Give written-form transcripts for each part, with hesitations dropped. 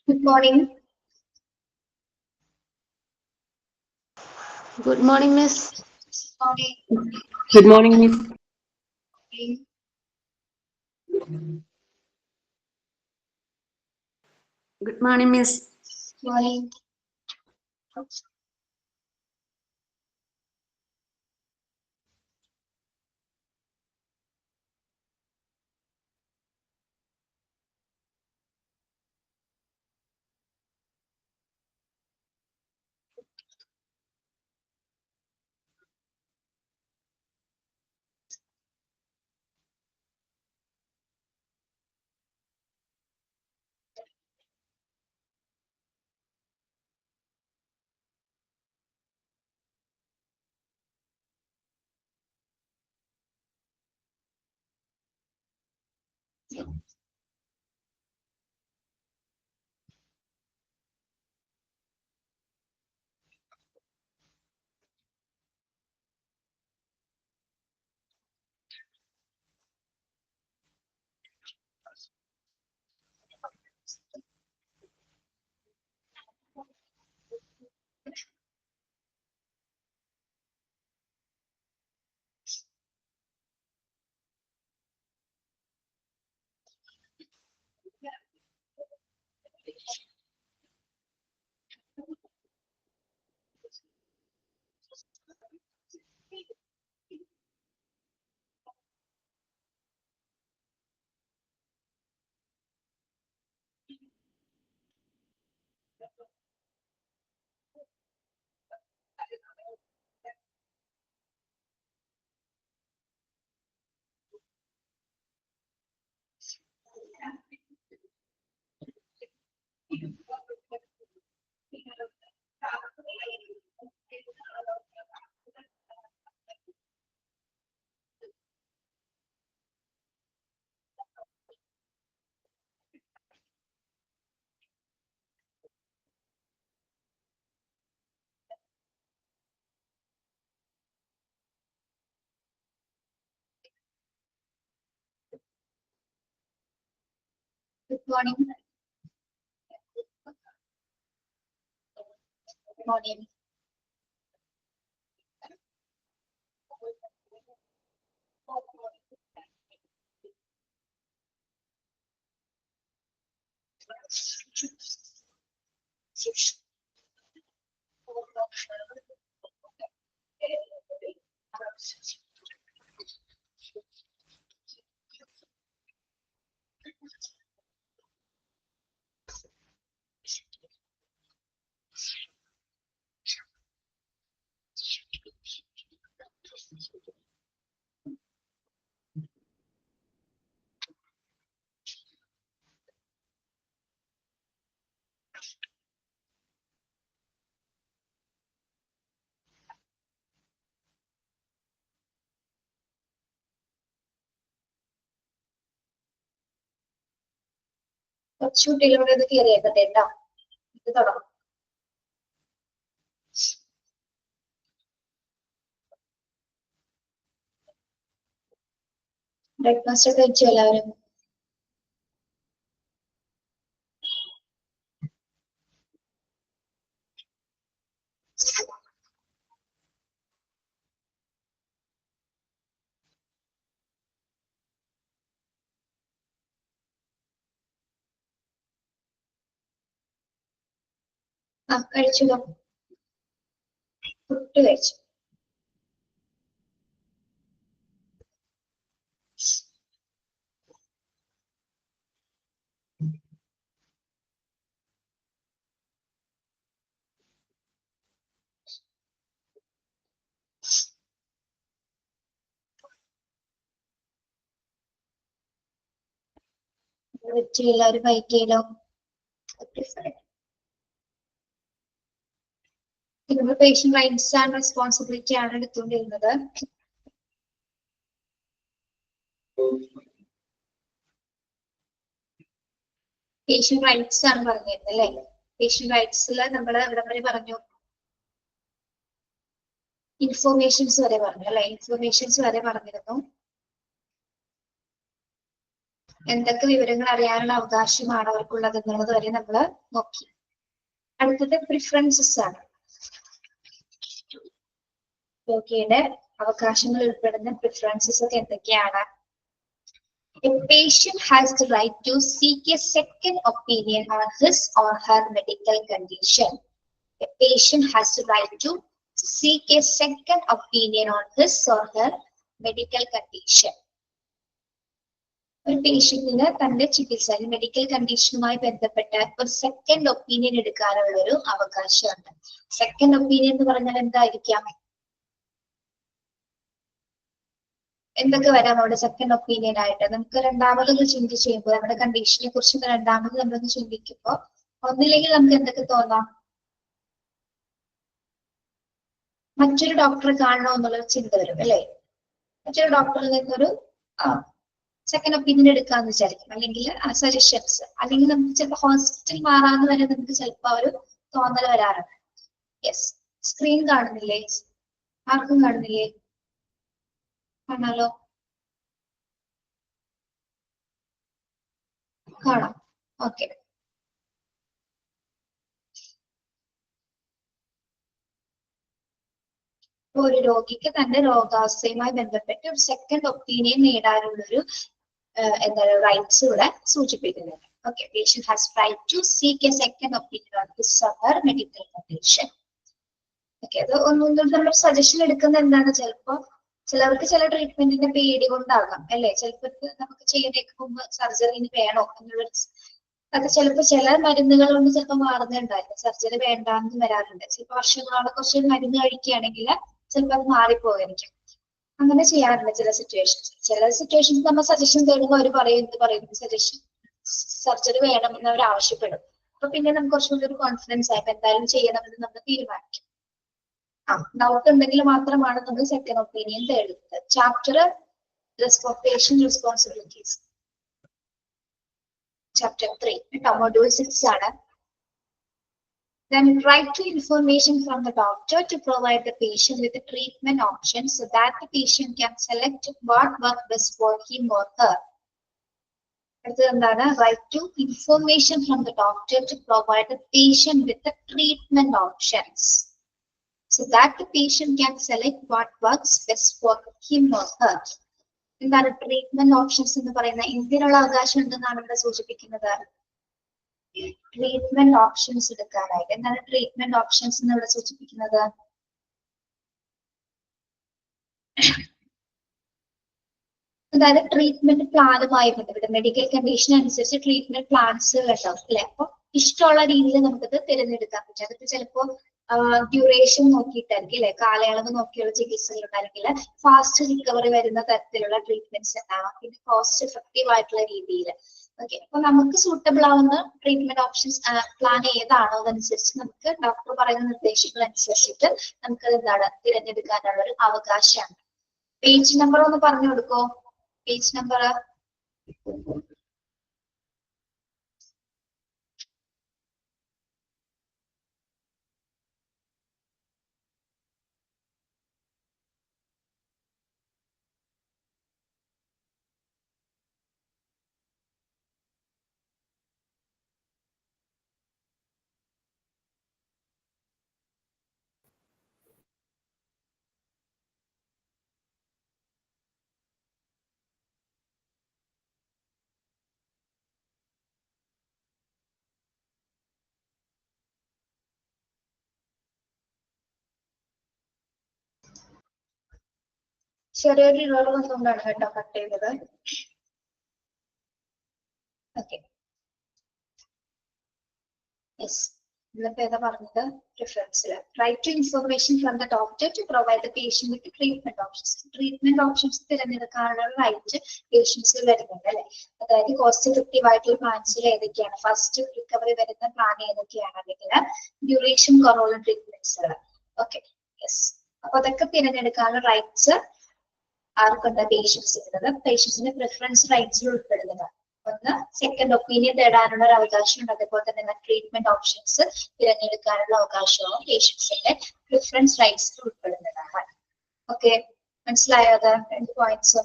Good morning. Good morning, Miss. Morning. Good morning, Miss. Good morning, Miss. Morning. Good morning. Good morning. കുറച്ചുകുട്ടികളുടെ ഇത് clear ചെയ്തിട്ട് കേട്ടോ. ഇത് തുടങ്ങും. Breakfast ഒക്കെ കഴിച്ചു എല്ലാവരും? ആ കഴിച്ചല്ലോ. പുട്ട് കഴിച്ചു. വെച്ച് എല്ലാവരും കഴിക്കലോ. നമ്മൾ പേഷ്യന്റ് റൈറ്റ്സ് ആൻഡ് റെസ്പോൺസിബിലിറ്റി ആണ് എടുത്തുകൊണ്ടിരുന്നത്. പേഷ്യന്റ് റൈറ്റ്സ് ആണ് പറഞ്ഞിരുന്നത് അല്ലേ? പേഷ്യന്റ് റൈറ്റ്സിൽ നമ്മൾ ഇവിടെ വരെ പറഞ്ഞു, ഇൻഫോർമേഷൻസ് വരെ പറഞ്ഞു അല്ലെ? ഇൻഫോർമേഷൻസ് വരെ പറഞ്ഞിരുന്നു. എന്തൊക്കെ വിവരങ്ങൾ അറിയാനുള്ള അവകാശമാണ് അവർക്കുള്ളത് എന്നുള്ളത് വരെ നമ്മൾ നോക്കി. അടുത്തത് പ്രിഫറൻസസ് ആണ്. രോഗിയുടെ അവകാശങ്ങൾ ഉൾപ്പെടുന്ന പ്രിഫറൻസസ് ഒക്കെ എന്തൊക്കെയാണ്? A patient has the right to seek a second opinion on his or her medical condition. A patient has the right to seek a second opinion on his or her medical condition. ഒരു പേഷ്യന്റിന് തന്റെ ചികിത്സ medical കണ്ടീഷനുമായി ബന്ധപ്പെട്ട് ഒരു second opinion എടുക്കാനുള്ള ഒരു അവകാശമുണ്ട്. Second opinion എന്ന് പറഞ്ഞാൽ എന്തായിരിക്കാം? എന്തൊക്കെ വരാം അവിടെ സെക്കൻഡ് ഒപ്പീനിയൻ ആയിട്ട്? നമുക്ക് രണ്ടാമതൊന്ന് ചിന്തിച്ച് ചെയ്യുമ്പോൾ നമ്മുടെ കണ്ടീഷനെ കുറിച്ച് രണ്ടാമത് നമ്മളൊന്ന് ചിന്തിക്കുമ്പോൾ ഒന്നില്ലെങ്കിൽ നമുക്ക് എന്തൊക്കെ തോന്നാം? മറ്റൊരു ഡോക്ടറെ കാണണോ എന്നുള്ളൊരു ചിന്ത വരും അല്ലെ? മറ്റൊരു ഡോക്ടറിൽ നിന്നൊരു സെക്കൻഡ് ഒപ്പീനിയൻ എടുക്കാന്ന് വിചാരിക്കും, അല്ലെങ്കിൽ സജഷൻസ്, അല്ലെങ്കിൽ നമുക്ക് ചിലപ്പോൾ ഹോസ്പിറ്റൽ മാറാന്ന് വരെ നമുക്ക് ചിലപ്പോൾ ഒരു തോന്നൽ വരാറുണ്ട്. യെസ്, സ്ക്രീൻ കാണുന്നില്ലേ? ആർക്കും കാണുന്നില്ലേ? കാണാലോ, കാണാം. ഓക്കെ, ഒരു രോഗിക്ക് തന്റെ രോഗാവസ്ഥയുമായി ബന്ധപ്പെട്ട് ഒരു സെക്കൻഡ് ഒപ്പീനിയൻ നേടാനുള്ളൊരു എന്താണ് റൈറ്റ്സ് ഇവിടെ സൂചിപ്പിക്കുന്നുണ്ട്. Okay, patient has right to seek a second opinion on his or her medical condition. Okay, അത് ഒന്നും നമ്മൾ സജഷൻ എടുക്കുന്ന എന്താണ്? ചിലപ്പോ ചിലർക്ക് ചില ട്രീറ്റ്മെന്റിന്റെ പേടി കൊണ്ടാകാം അല്ലെ? ചിലപ്പോൾ നമുക്ക് ചെയ്യുന്നതിന് മുമ്പ് സർജറിന് വേണോ എന്നുള്ള അത് ചിലപ്പോൾ ചില മരുന്നുകൾ കൊണ്ട് ചിലപ്പോൾ മാറുന്നുണ്ടായിരുന്നു, സർജറി വേണ്ടാന്ന് വരാറുണ്ട്. ചിലപ്പോൾ വർഷങ്ങളോടെ കുറച്ച് മരുന്ന് കഴിക്കുകയാണെങ്കിൽ ചിലപ്പോൾ അത് മാറിപ്പോകായിരിക്കും. അങ്ങനെ ചെയ്യാറുണ്ട് ചില സിറ്റുവേഷൻസ്. ചില സിറ്റുവേഷൻസ് നമ്മൾ സജഷൻ തേടുമ്പോൾ അവർ പറയുന്നു സജഷൻ സർജറി വേണം എന്ന് അവർ ആവശ്യപ്പെടും. അപ്പൊ പിന്നെ നമുക്ക് കുറച്ചുകൂടി ഒരു കോൺഫിഡൻസ് ആയിട്ട് എന്തായാലും ചെയ്യണമെന്ന് നമ്മൾ തീരുമാനിക്കും. ഡൗട്ട് ഉണ്ടെങ്കിൽ മാത്രമാണ് നമ്മൾ സെക്കൻഡ് ഒപ്പീനിയൻ തേടുന്നത്. Chapter patient responsibilities, chapter 3 module 6 ആണ്. Then right to information from the doctor to provide the patient with the treatment options so that the patient can select what works best for him or her. അടുത്തത് എന്താണ്? Right to information from the doctor to provide the patient with the treatment options so that the patient can select what works best for him or her. എന്താണ് treatment options എന്ന് പറയുന്നത്? എന്തിനുള്ള അവകാശം ഉണ്ടെന്നാണ് ഇവിടെ സൂചിപ്പിക്കുന്നത്? ട്രീറ്റ്മെന്റ് ഓപ്ഷൻസ് എടുക്കാനായിട്ട്. എന്താണ് ട്രീറ്റ്മെന്റ് ഓപ്ഷൻസ് എന്ന് ഇവിടെ സൂചിപ്പിക്കുന്നത്? അതായത് ട്രീറ്റ്മെന്റ് പ്ലാനുമായി ബന്ധപ്പെട്ട് മെഡിക്കൽ കണ്ടീഷൻ അനുസരിച്ച് ട്രീറ്റ്മെന്റ് പ്ലാൻസ് ഉണ്ടാവും അല്ലെ? അപ്പൊ ഇഷ്ടമുള്ള രീതിയിൽ നമുക്കത് തിരഞ്ഞെടുക്കാൻ പറ്റും. അതൊക്കെ ചിലപ്പോൾ ഡ്യൂറേഷൻ നോക്കിയിട്ടായിരിക്കും അല്ലെ? കാലയളവ് നോക്കിയുള്ള ചികിത്സകൾ ഉണ്ടായിരിക്കില്ല. ഫാസ്റ്റ് റിക്കവറി വരുന്ന തരത്തിലുള്ള ട്രീറ്റ്മെന്റ്സ് ഉണ്ടാവാം. പിന്നെ കോസ്റ്റ് എഫക്റ്റീവ് ആയിട്ടുള്ള രീതിയിൽ. ഓക്കെ, അപ്പൊ നമുക്ക് സൂട്ടബിൾ ആവുന്ന ട്രീറ്റ്മെന്റ് ഓപ്ഷൻസ് പ്ലാൻ ഏതാണോ അതനുസരിച്ച് നമുക്ക് ഡോക്ടർ പറയുന്ന നിർദ്ദേശങ്ങൾ അനുസരിച്ചിട്ട് നമുക്ക് എന്താണ് തിരഞ്ഞെടുക്കാനുള്ള ഒരു അവകാശമാണ്. പേജ് നമ്പർ ഒന്ന് പറഞ്ഞു കൊടുക്കോ? പേജ് നമ്പർ ചെറിയൊരു ഇറർ വന്നുകൊണ്ടാണ് കേട്ടോ കട്ട് ചെയ്തത്. ഓക്കെ, യെസ്, ഇന്നിപ്പോ ഏതാ പറഞ്ഞത്? പ്രിഫറൻസിൽ right to information from the doctor to provide the patient with treatment options. Treatment options തിരഞ്ഞെടുക്കാനുള്ള റൈറ്റ് പേഷ്യൻസിൽ വരുന്നുണ്ട് അല്ലെ? അതായത് കോസ്റ്റ് എഫക്റ്റീവ് ആയിട്ടുള്ള പ്ലാൻസിൽ ഏതൊക്കെയാണ്, ഫസ്റ്റ് റിക്കവറി വരുന്ന പ്ലാൻ ഏതൊക്കെയാണ്, അല്ലെങ്കിൽ ഡ്യൂറേഷൻ കുറവുള്ള ട്രീറ്റ്മെന്റ്സുകൾ. ഓക്കെ, യെസ്, അപ്പൊ അതൊക്കെ തിരഞ്ഞെടുക്കാനുള്ള റൈറ്റ്സ് ആർക്കുണ്ട്? പേഷ്യൻസിനുള്ളത്. പേഷ്യൻസിന്റെ പ്രിഫറൻസ് റൈറ്റ്സിൽ ഉൾപ്പെടുന്നതാണ്. ഒന്ന്, സെക്കൻഡ് ഒപ്പീനിയൻ തേടാനുള്ള ഒരു അവകാശമുണ്ട്. അതേപോലെ തന്നെ ട്രീറ്റ്മെന്റ് ഓപ്ഷൻസ് തിരഞ്ഞെടുക്കാനുള്ള അവകാശവും പേഷ്യൻസിന്റെ പ്രിഫറൻസ് റൈറ്റ്സിൽ ഉൾപ്പെടുന്നതാണ്. ഓക്കെ, മനസ്സിലായോ? അത് രണ്ട് പോയിന്റ്സ്.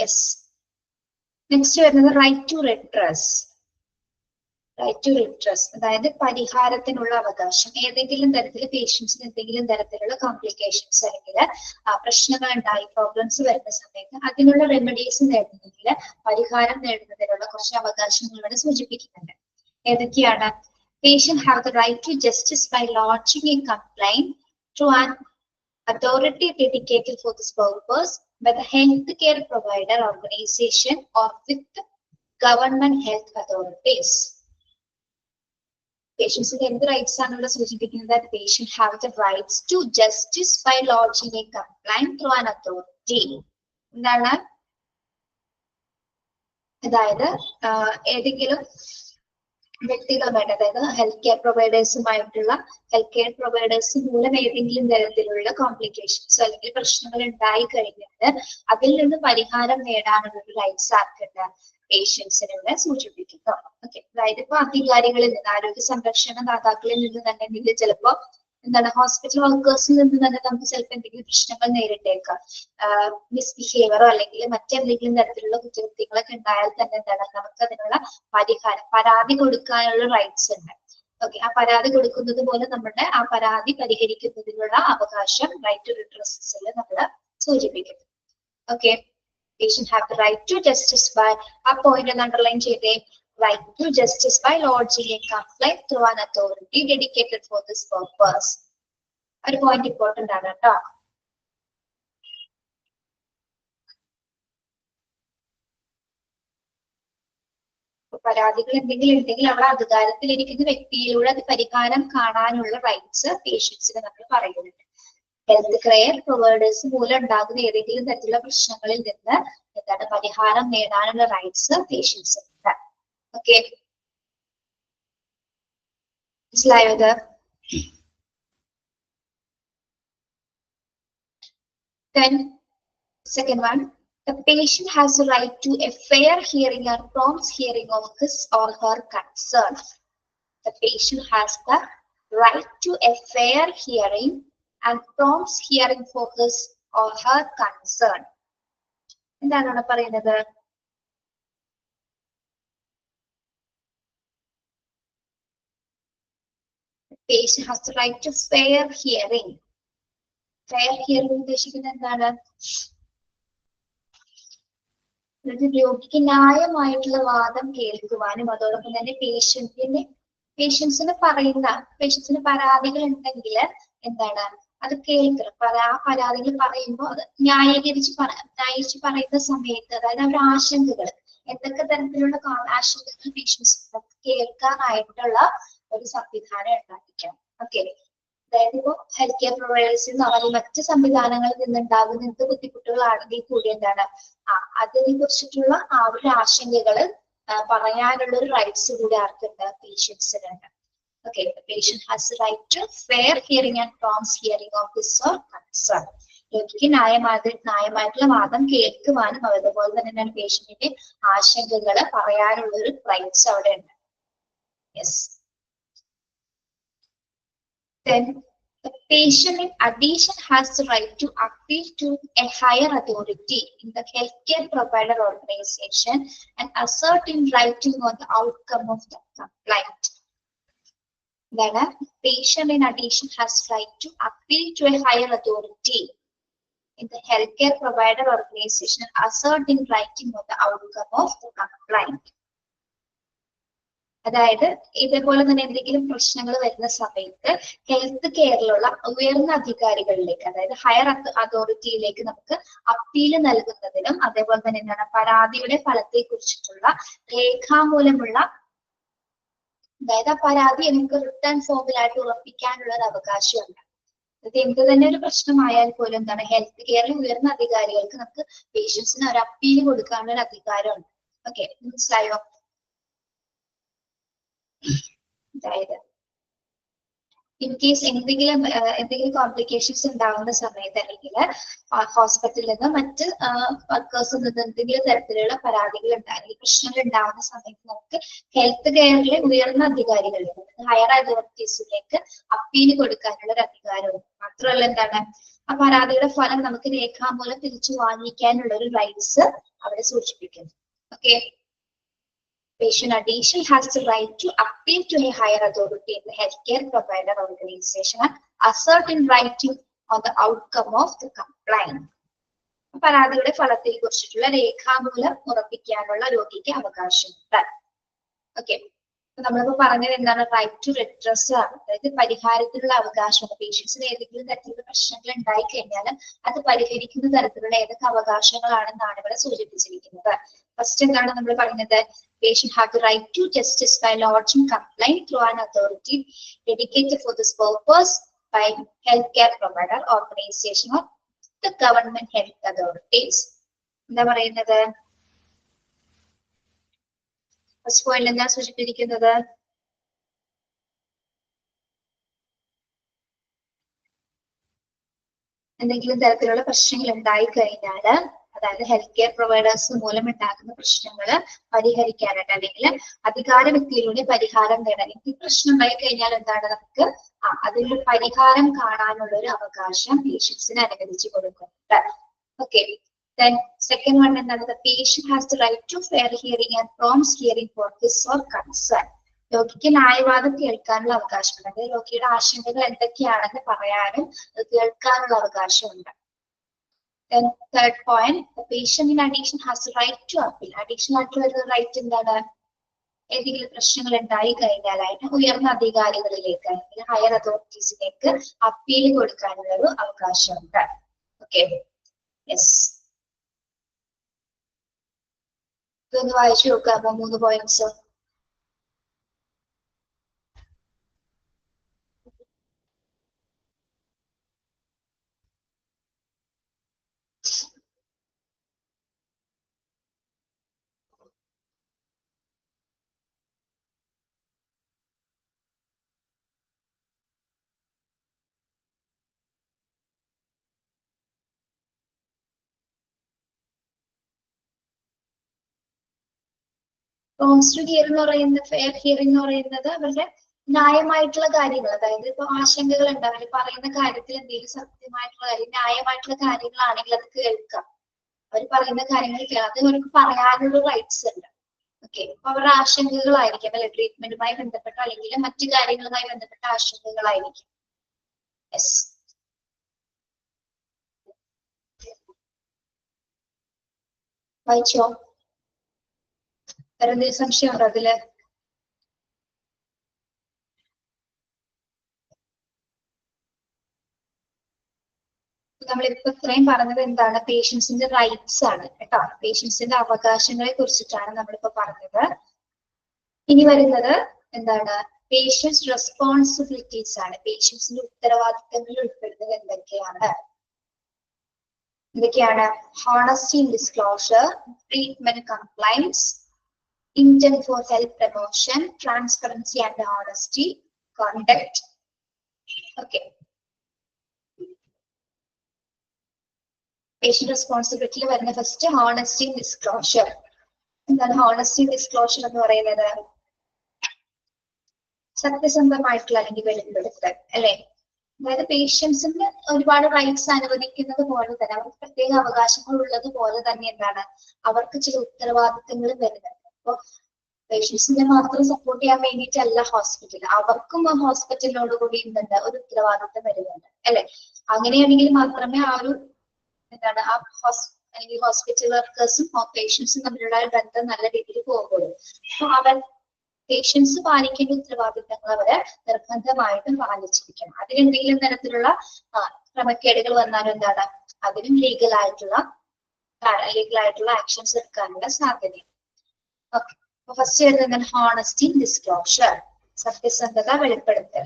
യെസ്. നെക്സ്റ്റ് വരുന്നത് right to redress. Right to redress അതായത് പരിഹാരത്തിനുള്ള അവകാശം. ഏതെങ്കിലും തരത്തിൽ പേഷ്യൻസിന് എന്തെങ്കിലും തരത്തിലുള്ള കോംപ്ലിക്കേഷൻസ് അല്ലെങ്കിൽ പ്രശ്നങ്ങൾ ഉണ്ടായി പ്രോബ്ലംസ് വരുന്ന സമയത്ത് അതിനുള്ള റെമഡീസ് നേടുന്നതിൽ പരിഹാരം നേടുന്നതിനുള്ള കുറച്ച് അവകാശങ്ങളോട് സൂചിപ്പിക്കുന്നുണ്ട്. ഏതൊക്കെയാണ്? Patient have the right to justice by lodging a complaint to an authority dedicated for this purpose by the healthcare provider organization or with government health authorities. Patients എന്ത് റൈറ്റ്സ് ആണ് ഇവിടെ സൂചിപ്പിക്കുന്നത്? Patient have the rights to justice by lodging a complaint through an authority. എന്താണ്? അതായത് ഏതെങ്കിലും വ്യക്തികളുമായിട്ട്, അതായത് health care providers മൂലം ഏതെങ്കിലും തരത്തിലുള്ള കോംപ്ലിക്കേഷൻസ് അല്ലെങ്കിൽ പ്രശ്നങ്ങൾ ഉണ്ടായി കഴിഞ്ഞാൽ അതിൽ നിന്ന് പരിഹാരം നേടാനുള്ള ഒരു റൈറ്റ്സ് ആർക്കുണ്ട്? പേഷ്യൻസിനെ സൂചിപ്പിക്കുന്നു. ഓക്കെ, അതായത് ഇപ്പൊ അധികാരികളിൽ നിന്ന്, ആരോഗ്യ സംരക്ഷണ ദാതാക്കളിൽ നിന്ന് തന്നെ ചിലപ്പോ എന്താണ് ഹോസ്പിറ്റൽ വർക്കേഴ്സിൽ നിന്ന് തന്നെ നമുക്ക് ചിലപ്പോൾ എന്തെങ്കിലും പ്രശ്നങ്ങൾ നേരിട്ടേക്കാം. മിസ്ബിഹേവിയറോ അല്ലെങ്കിൽ മറ്റെന്തെങ്കിലും തരത്തിലുള്ള കുറ്റകൃത്യങ്ങളൊക്കെ ഉണ്ടായാൽ തന്നെ എന്താണ് നമുക്ക് അതിനുള്ള പരിഹാരം, പരാതി കൊടുക്കാനുള്ള റൈറ്റ്സ് ഉണ്ട്. ഓക്കെ, ആ പരാതി കൊടുക്കുന്നത് പോലെ നമ്മുടെ ആ പരാതി പരിഹരിക്കുന്നതിനുള്ള അവകാശം റൈറ്റ് ടു റിഡ്രസ്സിൽ നമ്മൾ സൂചിപ്പിക്കുന്നു. Okay, patient have the right to justice by, ആ പോയിന്റ് ഒന്ന് അണ്ടർലൈൻ ചെയ്തേ, right to justice by lodging a complaint through an authority dedicated for this purpose. ഒരു പോയിന്റ് ഇമ്പോർട്ടന്റ് ആണ് കേട്ടോ. പരാതികൾ എന്തെങ്കിലും ഉണ്ടെങ്കിൽ അവിടെ അധികാരത്തിലിരിക്കുന്ന വ്യക്തിയിലൂടെ അത് പരിഹാരം കാണാനുള്ള റൈറ്റ്സ് പേഷ്യൻസിന് നമ്മൾ പറയുന്നുണ്ട്. ഹെൽത്ത് കെയർ പ്രൊവൈഡേഴ്സ് മൂലം ഉണ്ടാകുന്ന ഏതെങ്കിലും തരത്തിലുള്ള പ്രശ്നങ്ങളിൽ നിന്ന് എന്താണ് പരിഹാരം നേടാനുള്ള റൈറ്റ്സ് പേഷ്യൻസ് ഉണ്ട്. ഓക്കെ, മനസ്സിലായോ ഇത്? Then second one, the patient has the right to a fair hearing or prompt hearing of his or her concern. The patient has the right to a fair hearing and prompt hearing for his or her concern. എന്താണ് അവിടെ പറയുന്നത്? Patient has the right to fair hearing. Fair hearing ഉദ്ദേശിക്കുന്നത് എന്താണ്? രോഗിക്ക് ന്യായമായിട്ടുള്ള വാദം കേൾക്കുവാനും അതോടൊപ്പം തന്നെ പേഷ്യൻസിന് പരാതികൾ ഉണ്ടെങ്കിൽ എന്താണ് അത് കേൾക്കണം. ആ പരാതികൾ പറയുമ്പോൾ അത് ന്യായീകരിച്ച് പറയുന്ന സമയത്ത്, അതായത് അവരുടെ ആശങ്കകൾ, എന്തൊക്കെ തരത്തിലുള്ള ആശങ്കകൾ പേഷ്യൻസ് കേൾക്കാനായിട്ടുള്ള ഒരു സംവിധാനം ഉണ്ടായിരിക്കണം. ഓക്കെ, അതായത് ഇപ്പോ ഹെൽത്ത് കെയർ പ്രൊവൈഡേഴ്സിൽ നിന്നോ അല്ലെങ്കിൽ മറ്റ് സംവിധാനങ്ങളിൽ നിന്നുണ്ടാകുന്ന എന്ത് ബുദ്ധിമുട്ടുകളാണെങ്കിൽ കൂടി എന്താണ് അതിനെ കുറിച്ചിട്ടുള്ള ആ ഒരു ആശങ്കകൾ പറയാനുള്ള ഒരു റൈറ്റ്സ് കൂടി ആർക്കുണ്ട്? പേഷ്യൻസിനുണ്ട്. Okay, patient has the right to fair hearing and prompt hearing of his or concern. രോഗിക്ക് ന്യായമായിട്ടുള്ള വാദം കേൾക്കുവാനും അതുപോലെ തന്നെ പേഷ്യന്റിന്റെ ആശങ്കകൾ പറയാനുള്ള ഒരു റൈറ്റ്സ് അവിടെ ഉണ്ട്. Yes. Then the patient in addition has the right to appeal to a higher authority in the healthcare provider organization and assert in writing on the outcome of the complaint. Then a patient in addition has right to appeal to a higher authority in the healthcare provider organization and assert in writing on the outcome of the complaint. അതായത് ഇതേപോലെ തന്നെ എന്തെങ്കിലും പ്രശ്നങ്ങൾ വരുന്ന സമയത്ത് health കെയറിലുള്ള ഉയർന്ന അധികാരികളിലേക്ക്, അതായത് higher അതോറിറ്റിയിലേക്ക് നമുക്ക് അപ്പീല് നൽകുന്നതിനും അതേപോലെ തന്നെ എന്താണ് പരാതിയുടെ ഫലത്തെ കുറിച്ചിട്ടുള്ള രേഖാമൂലമുള്ള, അതായത് ആ പരാതി നമുക്ക് റിട്ടേൺ ഫോമിലായിട്ട് ഉറപ്പിക്കാനുള്ള ഒരു അവകാശമുണ്ട്. അത് എന്ത് തന്നെ ഒരു പ്രശ്നമായാൽ പോലും എന്താണ് ഹെൽത്ത് കെയറിൽ ഉയർന്ന അധികാരികൾക്ക് നമുക്ക് പേഷ്യൻസിന് ഒരു അപ്പീല് കൊടുക്കാനുള്ള ഒരു അധികാരമുണ്ട്. ഓക്കെ, മനസ്സിലായോ? അതായത് ഇൻ കേസ് എന്തെങ്കിലും കോംപ്ലിക്കേഷൻസ് ഉണ്ടാകുന്ന സമയത്ത് അല്ലെങ്കിൽ ഹോസ്പിറ്റലിൽ നിന്ന് മറ്റ് വർക്കേഴ്സിൽ നിന്ന് എന്തെങ്കിലും തരത്തിലുള്ള പരാതികൾ അല്ലെങ്കിൽ പ്രശ്നങ്ങൾ ഉണ്ടാകുന്ന സമയത്ത് നമുക്ക് ഹെൽത്ത് കെയറിലെ ഉയർന്ന അധികാരികളിൽ ഹയർ അതോറിറ്റീസിലേക്ക് അപ്പീൽ കൊടുക്കാനുള്ള ഒരു അധികാരവും മാത്രമല്ല എന്താണ് ആ പരാതിയുടെ ഫലം നമുക്ക് രേഖാമൂലം തിരിച്ചു വാങ്ങിക്കാനുള്ള ഒരു റൈറ്റ്സ് അവിടെ സൂചിപ്പിക്കുന്നു. Okay. Patient addition has the right to appeal to a higher authority in the healthcare provider organization and assert in writing on the outcome of the complaint. പരാതിയുടെ ഫലത്തെ കുറിച്ചിട്ടുള്ള രേഖാമൂലം ഉറപ്പിക്കാനുള്ള രോഗിക്ക് അവകാശമുണ്ട്. ഓക്കെ. നമ്മളിപ്പോ പറഞ്ഞത് എന്താണ്? റൈറ്റ് ടു റിഡ്രസ് ആണ്. അതായത് പരിഹാരത്തിനുള്ള അവകാശമുണ്ട്. പേഷ്യൻസിന് ഏതെങ്കിലും തരത്തിലുള്ള പ്രശ്നങ്ങൾ ഉണ്ടായി കഴിഞ്ഞാൽ അത് പരിഹരിക്കുന്ന തരത്തിലുള്ള ഏതൊക്കെ അവകാശങ്ങളാണെന്നാണ് ഇവിടെ സൂചിപ്പിച്ചിരിക്കുന്നത്. ഫസ്റ്റ് എന്താണ് നമ്മൾ പറയുന്നത്? Patient have the right to justice by lodging complaint through an authority dedicated for this purpose by healthcare provider organization or the government health authorities. എന്താ പറയുന്നത്? ഫസ്റ്റ് പോയിന്റ് എന്താ സൂചിപ്പിച്ചിരിക്കുന്നത്? എന്തെങ്കിലും തരത്തിലുള്ള പ്രശ്നങ്ങൾ ഉണ്ടായി കഴിഞ്ഞാൽ, അതായത് ഹെൽത്ത് കെയർ പ്രൊവൈഡേഴ്സ് മൂലം ഉണ്ടാകുന്ന പ്രശ്നങ്ങൾ പരിഹരിക്കാനായിട്ട് അല്ലെങ്കിൽ അധികാര വ്യക്തിയിലൂടെ പരിഹാരം നേടാൻ. ഈ പ്രശ്നം ഉണ്ടായി കഴിഞ്ഞാൽ എന്താണ്? നമുക്ക് അതിനൊരു പരിഹാരം കാണാനുള്ള ഒരു അവകാശം പേഷ്യൻസിന് അനുവദിച്ചു കൊടുക്കുന്നുണ്ട്. ഓക്കെ. Then second one എന്താണ്? The patient has the right to fair hearing and prompt hearing for his or concern. രോഗിക്ക് ന്യായവാദം കേൾക്കാനുള്ള അവകാശമുണ്ട്. അതായത് രോഗിയുടെ ആശങ്കകൾ എന്തൊക്കെയാണെന്ന് പറയാനും കേൾക്കാനുള്ള അവകാശമുണ്ട്. Then third point, the patient in addition has the right to appeal. Additional ആയിട്ട് വരുന്ന റൈറ്റ് എന്താണ്? ഏതെങ്കിലും പ്രശ്നങ്ങൾ ഉണ്ടായി കഴിഞ്ഞാലായിട്ട് ഉയർന്ന അധികാരികളിലേക്ക് അല്ലെങ്കിൽ ഹയർ അതോറിറ്റീസിലേക്ക് അപ്പീൽ കൊടുക്കാനുള്ള ഒരു അവകാശമുണ്ട്. ഓക്കെ. യെസ്. ഇതൊന്ന് വായിച്ചു നോക്കാമോ? 3 പോയിന്റ്സ്. പ്രോംസ് ടു ഹിയർ എന്ന് പറയുന്നത്, ഫെയർ ഹിയറിംഗ് എന്ന് പറയുന്നത് അവരുടെ ന്യായമായിട്ടുള്ള കാര്യങ്ങൾ, അതായത് ഇപ്പൊ ആശങ്കകൾ ഉണ്ടാവില്ല, പറയുന്ന കാര്യത്തിൽ എന്തെങ്കിലും സത്യമായിട്ടുള്ള കാര്യം ന്യായമായിട്ടുള്ള കാര്യങ്ങളാണെങ്കിൽ അത് കേൾക്കാം. അവർ പറയുന്ന കാര്യങ്ങൾ അത് അവർക്ക് പറയാനുള്ള റൈറ്റ്സ് ഉണ്ട്. ഓക്കെ. അപ്പൊ അവരുടെ ആശങ്കകളായിരിക്കും അല്ലെ, ട്രീറ്റ്മെന്റുമായി ബന്ധപ്പെട്ട അല്ലെങ്കിൽ മറ്റു കാര്യങ്ങളുമായി ബന്ധപ്പെട്ട ആശങ്കകളായിരിക്കും. യെസ്. വായിച്ചോ? വേറെ എന്തെങ്കിലും സംശയം ഉണ്ടോ അതില്? നമ്മളിപ്പോ ഇത്രയും പറഞ്ഞത് എന്താണ്? പേഷ്യൻസിന്റെ റൈറ്റ്സ് ആണ് കേട്ടോ. പേഷ്യൻസിന്റെ അവകാശങ്ങളെ കുറിച്ചിട്ടാണ് നമ്മളിപ്പോ പറഞ്ഞത്. ഇനി വരുന്നത് എന്താണ്? പേഷ്യൻസ് റെസ്പോൺസിബിലിറ്റീസ് ആണ്. പേഷ്യൻസിന്റെ ഉത്തരവാദിത്തങ്ങളിൽ ഉൾപ്പെടുന്നത് എന്തൊക്കെയാണ്? Honesty in disclosure, treatment compliance, intent for health promotion, transparency and honesty, conduct. Okay. Patient responsibility വരുന്ന ഫസ്റ്റ് honesty in disclosure. എന്താണ് honesty in disclosure എന്ന് പറയുന്നത്? സത്യസന്ധമായിട്ടുള്ള അല്ലെങ്കിൽ വെളിപ്പെടുത്തൽ അല്ലെ. അതായത് പേഷ്യൻസിന് ഒരുപാട് റൈറ്റ്സ് അനുവദിക്കുന്നത് പോലെ തന്നെ അവർക്ക് പ്രത്യേക അവകാശങ്ങൾ ഉള്ളത് പോലെ തന്നെ എന്താണ് അവർക്ക് ചില ഉത്തരവാദിത്തങ്ങൾ വരുന്നുണ്ട്. അപ്പൊ പേഷ്യൻസിനെ മാത്രം സപ്പോർട്ട് ചെയ്യാൻ വേണ്ടിയിട്ടല്ല ഹോസ്പിറ്റൽ, അവർക്കും ആ ഹോസ്പിറ്റലിനോട് കൂടി എന്തുണ്ട് ഒരു ഉത്തരവാദിത്തം വരുന്നുണ്ട് അല്ലെ. അങ്ങനെയാണെങ്കിൽ മാത്രമേ ആ ഒരു എന്താണ് ആ അല്ലെങ്കിൽ ഹോസ്പിറ്റൽ വർക്കേഴ്സും പേഷ്യൻസും തമ്മിലുള്ള ബന്ധം നല്ല രീതിയിൽ പോകുള്ളൂ. അപ്പൊ അവർ പേഷ്യൻസ് പാലിക്കേണ്ട ഉത്തരവാദിത്തങ്ങൾ അവര് നിർബന്ധമായിട്ടും പാലിച്ചിരിക്കണം. അതിലെന്തെങ്കിലും തരത്തിലുള്ള ക്രമക്കേടുകൾ വന്നാലും എന്താണ് അതിനും ലീഗലായിട്ടുള്ള ആക്ഷൻസ് എടുക്കാനുള്ള സാധ്യത. ഓക്കെ. അപ്പൊ ഫസ്റ്റ് വരുന്നത് ഹോണസ്റ്റി ഡിസ്ക്ലോഷർ, സത്യസന്ധത വെളിപ്പെടുത്തൽ.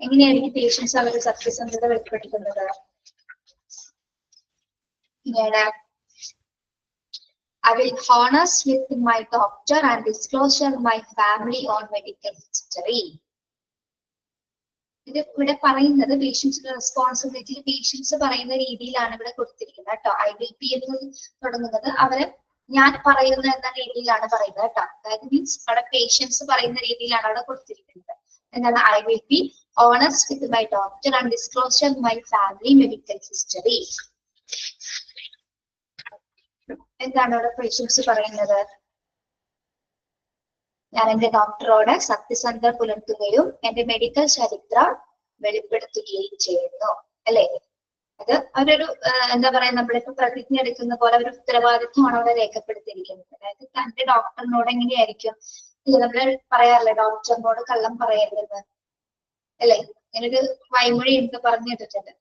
എങ്ങനെയായിരിക്കും പേഷ്യൻസ് അവർ സത്യസന്ധത വെളിപ്പെടുത്തുന്നത്? ഇങ്ങനെ I will honest with my doctor and disclosure my family on medical history. ഇത് ഇവിടെ പറയുന്നത് പേഷ്യൻസിന്റെ റെസ്പോൺസിബിലിറ്റി പേഷ്യൻസ് പറയുന്ന രീതിയിലാണ് ഇവിടെ കൊടുത്തിരിക്കുന്നത് കേട്ടോ. ഐ വിൽ ബി എന്ന് തുടങ്ങുന്നത് അവര് ഞാൻ പറയുന്ന എന്ന രീതിയിലാണ് പറയുന്നത് കേട്ടോ. അതായത് മീൻസ് അവിടെ പേഷ്യൻസ് പറയുന്ന രീതിയിലാണ് അവിടെ കൊടുത്തിരിക്കുന്നത്. എന്താണ് I will be honest with my doctor and disclosure my family medical history. എന്താണ് അവിടെ പേഷ്യൻസ് പറയുന്നത്? ഞാൻ എന്റെ ഡോക്ടറോട് സത്യസന്ധത പുലർത്തുകയും എന്റെ മെഡിക്കൽ ചരിത്രം വെളിപ്പെടുത്തുകയും ചെയ്യുന്നു അല്ലെ. അത് അവരൊരു എന്താ പറയാ നമ്മളിപ്പോ പ്രതിജ്ഞ എടുക്കുന്ന പോലെ ഒരു ഉത്തരവാദിത്വമാണ് അവിടെ രേഖപ്പെടുത്തിയിരിക്കുന്നത്. അതായത് തന്റെ ഡോക്ടറിനോട് എങ്ങനെയായിരിക്കും നമ്മള് പറയാറില്ലേ ഡോക്ടറിനോട് കള്ളം പറയരുതെന്ന് അല്ലെ. ഇങ്ങനൊരു വൈമൊഴി ഉണ്ട് പറഞ്ഞു കേട്ടിട്ടുണ്ട്.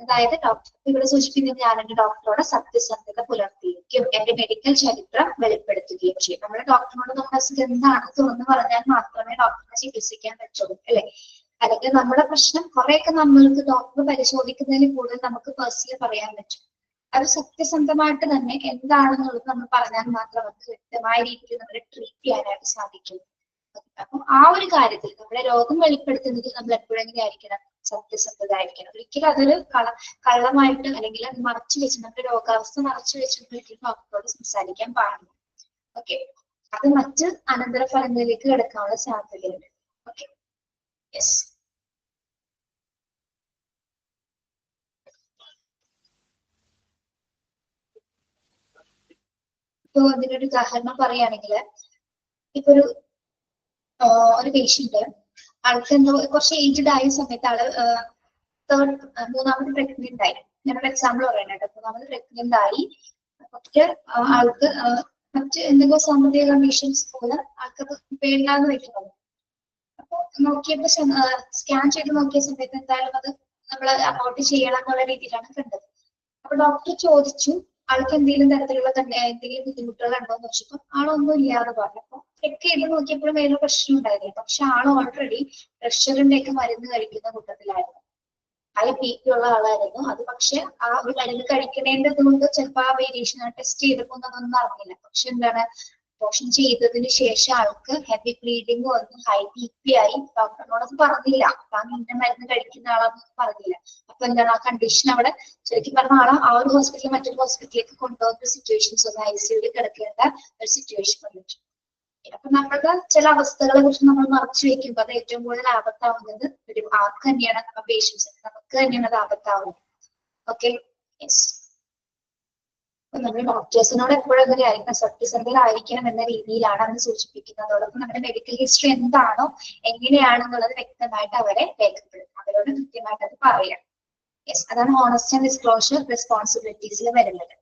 അതായത് ഡോക്ടർ ഇവിടെ സൂചിപ്പിക്കുന്നത് ഞാൻ എന്റെ ഡോക്ടറോട് സത്യസന്ധത പുലർത്തിയിരിക്കും എന്റെ മെഡിക്കൽ ചരിത്രം വെളിപ്പെടുത്തുകയും ചെയ്യും. നമ്മുടെ ഡോക്ടറിനോട് നമ്മുടെ അസുഖം എന്താണ് തുറന്നു പറഞ്ഞാൽ മാത്രമേ ഡോക്ടറിനെ ചികിത്സിക്കാൻ പറ്റുള്ളൂ അല്ലെ. അല്ലെങ്കിൽ നമ്മുടെ പ്രശ്നം കുറെയൊക്കെ നമ്മൾക്ക് ഡോക്ടർ പരിശോധിക്കുന്നതിന് കൂടുതൽ നമുക്ക് പേഴ്സണലി പറയാൻ പറ്റും. അത് സത്യസന്ധമായിട്ട് തന്നെ എന്താണെന്നുള്ളത് നമ്മൾ പറഞ്ഞാൽ മാത്രം നമുക്ക് വ്യക്തമായ രീതിയിൽ നമ്മളെ ട്രീറ്റ് ചെയ്യാനായിട്ട് സാധിക്കും. അപ്പൊ ആ ഒരു കാര്യത്തിൽ നമ്മുടെ രോഗം വെളിപ്പെടുത്തുന്നതിൽ നമ്മൾ എപ്പോഴും എങ്ങനെയായിരിക്കണം? സത്യസന്ധത ആയിരിക്കണം. ഒരിക്കലും അതൊരു കള്ളമായിട്ട് അല്ലെങ്കിൽ അത് മറച്ചു വെച്ച് നമ്മുടെ രോഗാവസ്ഥ മറച്ചു വെച്ചിട്ട് ഡോക്ടറോട് സംസാരിക്കാൻ പാടില്ല. ഓക്കെ, അത് മറ്റ് അനന്തരഫലങ്ങളിലേക്ക് കിടക്കാനുള്ള സാധ്യതയുണ്ട്. Okay, yes. ഇപ്പൊ അതിനൊരു ഉദാഹരണം പറയുകയാണെങ്കിൽ ഇപ്പൊ ഒരു പേഷ്യന്റ് ആൾക്ക് എന്തോ കുറച്ച് ഏജ്ഡ് ആയ സമയത്ത് ആള് മൂന്നാമത് പ്രഗ്നന്റ് ആയി. ഞാനൊരു എക്സാമ്പിൾ പറയണ കേട്ടോ. മൂന്നാമത് പ്രഗ്നന്റ് ആയി. പക്ഷെ ആൾക്ക് മറ്റ് എന്തെങ്കിലും സാമ്പത്തിക കണ്ടീഷൻസ് പോലെ ആൾക്കത് വേണ്ടാന്ന് വെക്കുന്നത്. അപ്പൊ നോക്കിയപ്പോ സ്കാൻ ചെയ്ത് നോക്കിയ സമയത്ത് എന്തായാലും അത് നമ്മൾ അബോർട്ട് ചെയ്യണം എന്നുള്ള രീതിയിലാണ് കണ്ടത്. അപ്പൊ ഡോക്ടർ ചോദിച്ചു ആൾക്ക് എന്തെങ്കിലും തരത്തിലുള്ള എന്തെങ്കിലും ബുദ്ധിമുട്ടുകൾ ഉണ്ടോ എന്ന് വെച്ചപ്പോ ആളൊന്നും ഇല്ലാതെ പറഞ്ഞപ്പോ ചെക്ക് ചെയ്ത് നോക്കിയപ്പോഴും വേറെ പ്രശ്നം ഉണ്ടായിരുന്നില്ല. പക്ഷെ ആൾ ഓൾറെഡി പ്രഷറിന്റെ ഒക്കെ മരുന്ന് കഴിക്കുന്ന കൂട്ടത്തിലായിരുന്നു. ഹൈ ബിപി ഉള്ള ആളായിരുന്നു. അത് പക്ഷെ ആ ഒരു മരുന്ന് കഴിക്കുന്നതിന്റെ കൊണ്ട് ചിലപ്പോൾ ആ വേരിയേഷൻ ടെസ്റ്റ് ചെയ്തപ്പോ ഒന്നും അറിഞ്ഞില്ല. പക്ഷെ എന്താണ് അബോർഷൻ ചെയ്തതിന് ശേഷം ആൾക്ക് ഹെവി ബ്ലീഡിങ് വന്നു, ഹൈ ബി പി ആയി. ഡോക്ടറിനോടൊന്നും പറഞ്ഞില്ല, താൻ ഇന്ന മരുന്ന് കഴിക്കുന്ന ആളാണെന്നൊന്നും പറഞ്ഞില്ല. അപ്പൊ എന്താണ് ആ കണ്ടീഷൻ അവിടെ ശരിക്കും പറഞ്ഞ ആളെ ആ ഒരു ഹോസ്പിറ്റലിൽ മറ്റൊരു ഹോസ്പിറ്റലിലേക്ക് കൊണ്ടുപോകുന്ന സിറ്റുവേഷൻസ് ഒന്ന് ഐസിയുവിൽ കിടക്കേണ്ട ഒരു സിറ്റുവേഷൻ വന്നിട്ടുണ്ട്. അപ്പൊ നമ്മളുടെ ചില അവസ്ഥകളെ കുറിച്ച് നമ്മൾ മറച്ചു വെക്കുമ്പോൾ അത് ഏറ്റവും കൂടുതൽ ആപത്താവുന്നത് ഒരു ആർക്ക് തന്നെയാണ്, നമ്മുടെ പേഷ്യൻസ് നമുക്ക് തന്നെയാണ് അത് ആപത്താവുന്നത്. Okay, yes. നമ്മുടെ ഡോക്ടേഴ്സിനോട് എപ്പോഴും എങ്ങനെയായിരിക്കണം? സത്യസന്ധരായിരിക്കണം എന്ന രീതിയിലാണ് അത് സൂചിപ്പിക്കുന്നത്. അതോടൊപ്പം നമ്മുടെ മെഡിക്കൽ ഹിസ്റ്ററി എന്താണോ എങ്ങനെയാണെന്നുള്ളത് വ്യക്തമായിട്ട് അവരെ രേഖപ്പെടുത്തും. അവരോട് കൃത്യമായിട്ട് അത് പറയാം. യെസ്, അതാണ് ഹോണസ്റ്റ് ആൻഡ് ഡിസ്ക്ലോഷർ റെസ്പോൺസിബിലിറ്റീസിൽ വരുന്നത്.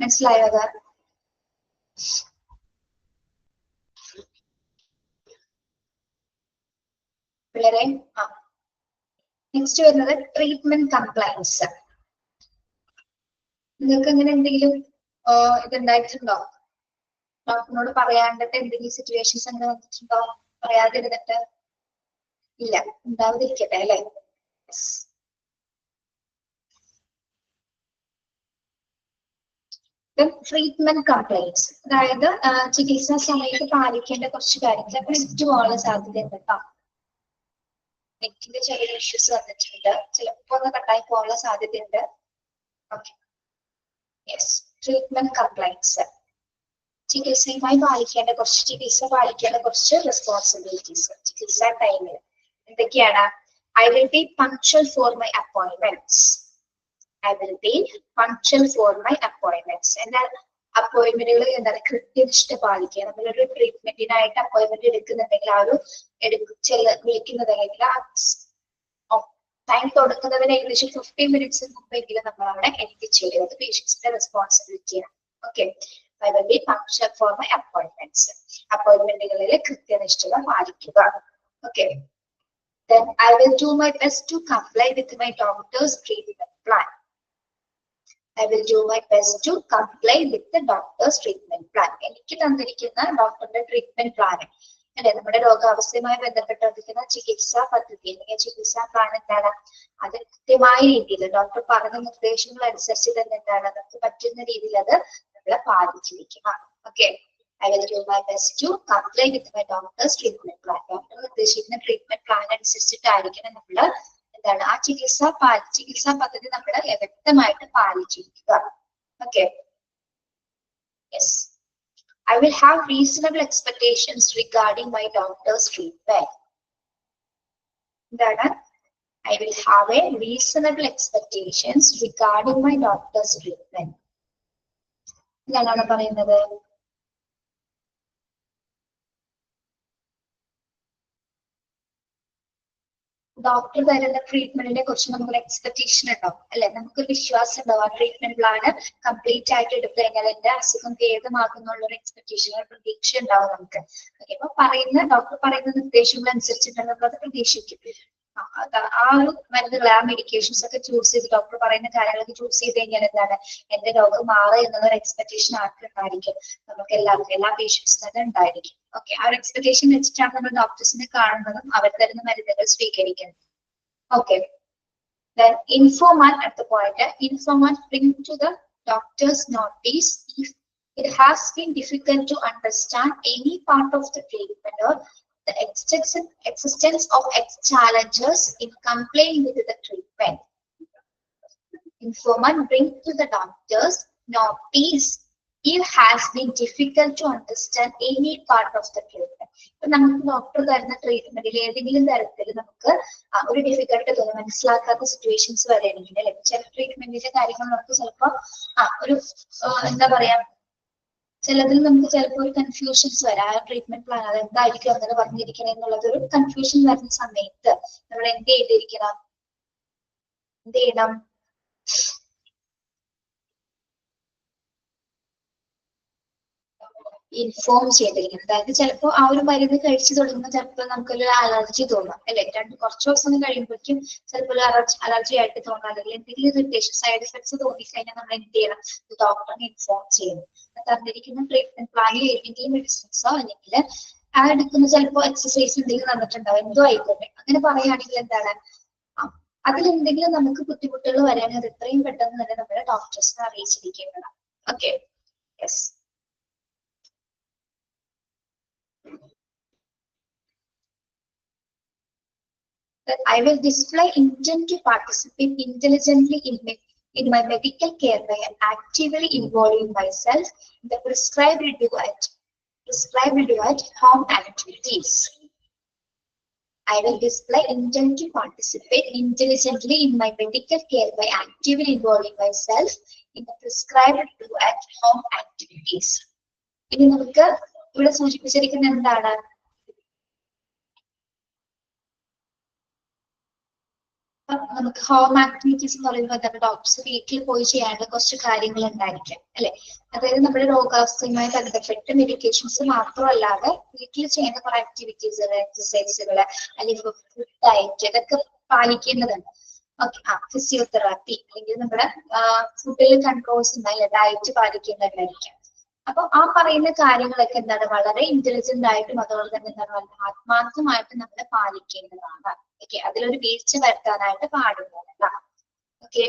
മനസ്സിലായോ? അത് പിള്ളേരെ നെക്സ്റ്റ് വരുന്നത് ട്രീറ്റ്മെന്റ് കംപ്ലയൻസ്. നിങ്ങൾക്ക് അങ്ങനെ എന്തെങ്കിലും ഇതുണ്ടായിട്ടുണ്ടോ? ഡോക്ടറിനോട് പറയാണ്ടിട്ട് എന്തെങ്കിലും സിറ്റുവേഷൻസ് അങ്ങനെ വന്നിട്ടുണ്ടോ? പറയാതിരുന്നിട്ട്? ഇല്ല, ഉണ്ടാവാതിരിക്കട്ടെ അല്ലെ. ട്രീറ്റ്മെന്റ് കംപ്ലൈൻസ്, അതായത് ചികിത്സാ സമയത്ത് പാലിക്കേണ്ട കുറച്ച് കാര്യങ്ങൾ നെറ്റ് പോകാനുള്ള സാധ്യതയുണ്ട് കേട്ടോ. നെറ്റിന്റെ ചെറിയ ഇഷ്യൂസ് വന്നിട്ടുണ്ട്, ചിലപ്പോ ഒന്ന് കട്ടായി പോകാനുള്ള സാധ്യതയുണ്ട്. Okay, yes. ട്രീറ്റ്മെന്റ് കംപ്ലൈൻസ്, ചികിത്സയുമായി പാലിക്കേണ്ട കുറച്ച് റെസ്പോൺസിബിലിറ്റീസ് ചികിത്സാ ടൈമിൽ എന്തൊക്കെയാണ്? I will be punctual for my appointments. I will be punctual for my appointments. എന്നാൽ അപ്പോയിന്റ്മെന്റുകൾ എന്താണ്? കൃത്യനിഷ്ഠ പാലിക്കുക. നമ്മളൊരു ട്രീറ്റ്മെന്റിനായിട്ട് അപ്പോയിന്റ്മെന്റ് എടുക്കുന്നുണ്ടെങ്കിൽ ആ ഒരു വിളിക്കുന്നത് അല്ലെങ്കിൽ ആ ടൈം തുടങ്ങുന്നതിന് ഏകദേശം 15 മിനിറ്റ്സ് മുമ്പെങ്കിലും നമ്മൾ അവിടെ എത്തിച്ചേരുന്നത് പേഷ്യൻസിന്റെ റെസ്പോൺസിബിലിറ്റിയാണ്. Okay, I will be punctual for my appointments. അപ്പോയിന്റ്മെന്റുകളിൽ കൃത്യനിഷ്ഠത പാലിക്കുക. Okay, then I will do my best to comply with my doctor's treatment plan. I will do my best to comply with the doctor's treatment plan. എനിക്ക് തന്നിരിക്കുന്ന ഡോക്ടറുടെ treatment plan അല്ലെ, നമ്മുടെ രോഗാവസ്ഥയുമായി ബന്ധപ്പെട്ടിരിക്കുന്ന ചികിത്സാ പദ്ധതി അല്ലെങ്കിൽ ചികിത്സാ പ്ലാൻ എന്താണ്? അത് കൃത്യമായ രീതിയിൽ ഡോക്ടർ പറഞ്ഞ നിർദ്ദേശങ്ങൾ അനുസരിച്ച് തന്നെ എന്താണ് നമുക്ക് പറ്റുന്ന രീതിയിൽ അത് നമ്മളെ പാലിച്ചിരിക്കണം. Okay, I will do my best to comply with my doctor's treatment plan. Doctor നിർദ്ദേശിക്കുന്ന ട്രീറ്റ്മെന്റ് പ്ലാൻ അനുസരിച്ചിട്ടായിരിക്കണം നമ്മൾ എന്താണ് ആ ചികിത്സാ പദ്ധതി നമ്മൾ വ്യക്തമായിട്ട് പാലിച്ചിരിക്കുക. Okay, yes. I will have reasonable expectations regarding my doctor's treatment. എന്താണ്? I will have a reasonable expectations regarding my doctor's treatment. എന്താണ് പറയുന്നത്? ഡോക്ടർ തരുന്ന ട്രീറ്റ്മെന്റിനെ കുറിച്ച് നമുക്കൊരു എക്സ്പെക്ടേഷൻ ഉണ്ടാവും അല്ലെ, നമുക്കൊരു വിശ്വാസം ഉണ്ടാവും. ആ ട്രീറ്റ്മെന്റ് പ്ലാന് കംപ്ലീറ്റ് ആയിട്ട് എടുത്തു കഴിഞ്ഞാൽ എന്റെ അസുഖം ഭേദമാകുന്നുള്ള ഒരു എക്സ്പെക്ടേഷൻ, ഒരു പ്രതീക്ഷ ഉണ്ടാവും നമുക്ക്. അപ്പൊ ഡോക്ടർ പറയുന്ന നിർദ്ദേശങ്ങൾ അനുസരിച്ചിട്ട് നമ്മൾ അത് പ്രതീക്ഷിക്കും. ആ ഒരു മരുന്നുകൾ, ആ മെഡിക്കേഷൻസ് ഒക്കെ ചൂസ് ചെയ്ത് ഡോക്ടർ പറയുന്ന കാര്യങ്ങളൊക്കെ ചൂസ് ചെയ്ത് കഴിഞ്ഞാൽ എന്താണ് എന്റെ രോഗം മാറുക എന്നുള്ള എക്സ്പെക്ടേഷൻ ആർക്കുണ്ടായിരിക്കും? നമുക്ക് എല്ലാവർക്കും, എല്ലാ പേഷ്യൻസിനും തന്നെ ഉണ്ടായിരിക്കും. ഓക്കെ, ആ ഒരു എക്സ്പെക്ടേഷൻ വെച്ചിട്ടാണ് നമ്മൾ ഡോക്ടേഴ്സിനെ കാണുന്നതും അവർ തരുന്ന മരുന്നുകൾ സ്വീകരിക്കുന്നത്. Okay, then informant at the point, informant bring to the doctor's notice if it has been difficult to understand any part of the treatment or the existence of challenges in complying with the treatment. Informant bring to the doctor's notice it has been difficult to understand any part of the treatment. ഇപ്പൊ നമുക്ക് doctor തരുന്ന ട്രീറ്റ്മെന്റിൽ ഏതെങ്കിലും തരത്തിൽ നമുക്ക് ഒരു difficult തോന്നും, മനസ്സിലാക്കാത്ത situations വരെയാണെങ്കിൽ അല്ലെ, ചില ട്രീറ്റ്മെന്റിന്റെ കാര്യങ്ങൾ നമുക്ക് ചിലപ്പോ ഒരു എന്താ പറയാ, ചിലതിൽ നമുക്ക് ചിലപ്പോൾ ഒരു കൺഫ്യൂഷൻസ് വരാം. ആ ട്രീറ്റ്മെന്റ് പ്ലാൻ അത് എന്തായിരിക്കും അങ്ങനെ പറഞ്ഞിരിക്കണം എന്നുള്ളത് ഒരു കൺഫ്യൂഷൻ വരുന്ന സമയത്ത് നമ്മൾ എന്ത് ചെയ്യണം? ഇൻഫോം ചെയ്തിരിക്കണം. അതായത് ചിലപ്പോൾ ആ ഒരു മരുന്ന് കഴിച്ചു തുടങ്ങുമ്പോൾ ചിലപ്പോൾ നമുക്കൊരു അലർജി തോന്നാം അല്ലെ, കുറച്ച് ദിവസം കഴിയുമ്പോഴേക്കും ചിലപ്പോൾ അലർജി ആയിട്ട് തോന്നാം, അല്ലെങ്കിൽ എന്തെങ്കിലും ഇറിറ്റേഷൻ സൈഡ് എഫക്ട്സ് തോന്നിക്കഴിഞ്ഞാൽ നമ്മൾ എന്ത് ചെയ്യണം? ഡോക്ടറിനെ ഇൻഫോം ചെയ്യണം. തന്നിരിക്കുന്ന ട്രീറ്റ്മെന്റ് പ്ലാനിൽ ഏതെങ്കിലും മെഡിസിൻസോ അല്ലെങ്കിൽ ആ എടുക്കുന്ന ചിലപ്പോൾ എക്സസൈസ് എന്തെങ്കിലും തന്നിട്ടുണ്ടാവും, എന്തോ ആയിക്കോട്ടെ. അങ്ങനെ പറയുകയാണെങ്കിൽ എന്താണ്, അതിലെന്തെങ്കിലും നമുക്ക് ബുദ്ധിമുട്ടുകൾ വരാണെങ്കിൽ അത് എത്രയും പെട്ടെന്ന് തന്നെ നമ്മുടെ ഡോക്ടേഴ്സിനെ അറിയിച്ചിരിക്കേണ്ടതാണ്. Okay, yes. That I will display intent to participate intelligently in my medical care by actively involving myself in the prescribed do at home activities. I will display intent to participate intelligently in my medical care by actively involving myself in the prescribed do at home activities. ഇനി നമുക്ക് ഇവിടെ സൂചിപ്പിച്ചിരിക്കുന്ന എന്താണ്? നമുക്ക് home activities എന്ന് പറയുമ്പോൾ എന്താണ്, doctors വീട്ടിൽ പോയി ചെയ്യാനുള്ള കുറച്ച് കാര്യങ്ങൾ ഉണ്ടായിരിക്കാം അല്ലെ. അതായത് നമ്മുടെ രോഗാവസ്ഥയുമായി ബന്ധപ്പെട്ട് മെഡിക്കേഷൻസ് മാത്രമല്ലാതെ വീട്ടിൽ ചെയ്യുന്ന കുറെ ആക്ടിവിറ്റീസുകൾ, എക്സസൈസുകൾ അല്ലെങ്കിൽ ഫുഡ് ഡയറ്റ് ഇതൊക്കെ പാലിക്കേണ്ടതുണ്ട്. ഓക്കെ, ഫിസിയോതെറാപ്പി അല്ലെങ്കിൽ നമ്മുടെ ഫുഡിൽ കൺട്രോൾസ് ഉണ്ടായില്ല, ഡയറ്റ് പാലിക്കേണ്ടതായിരിക്കാം. അപ്പൊ ആ പറയുന്ന കാര്യങ്ങളൊക്കെ എന്താണ് വളരെ ഇന്റലിജന്റ് ആയിട്ടും അതുപോലെ തന്നെ എന്താണ് വളരെ ആത്മാർത്ഥമായിട്ട് നമ്മൾ പാലിക്കേണ്ടതാണ്. ഓക്കെ, അതിലൊരു വീഴ്ച വരുത്താനായിട്ട് പാടുന്നതല്ല. ഓക്കെ,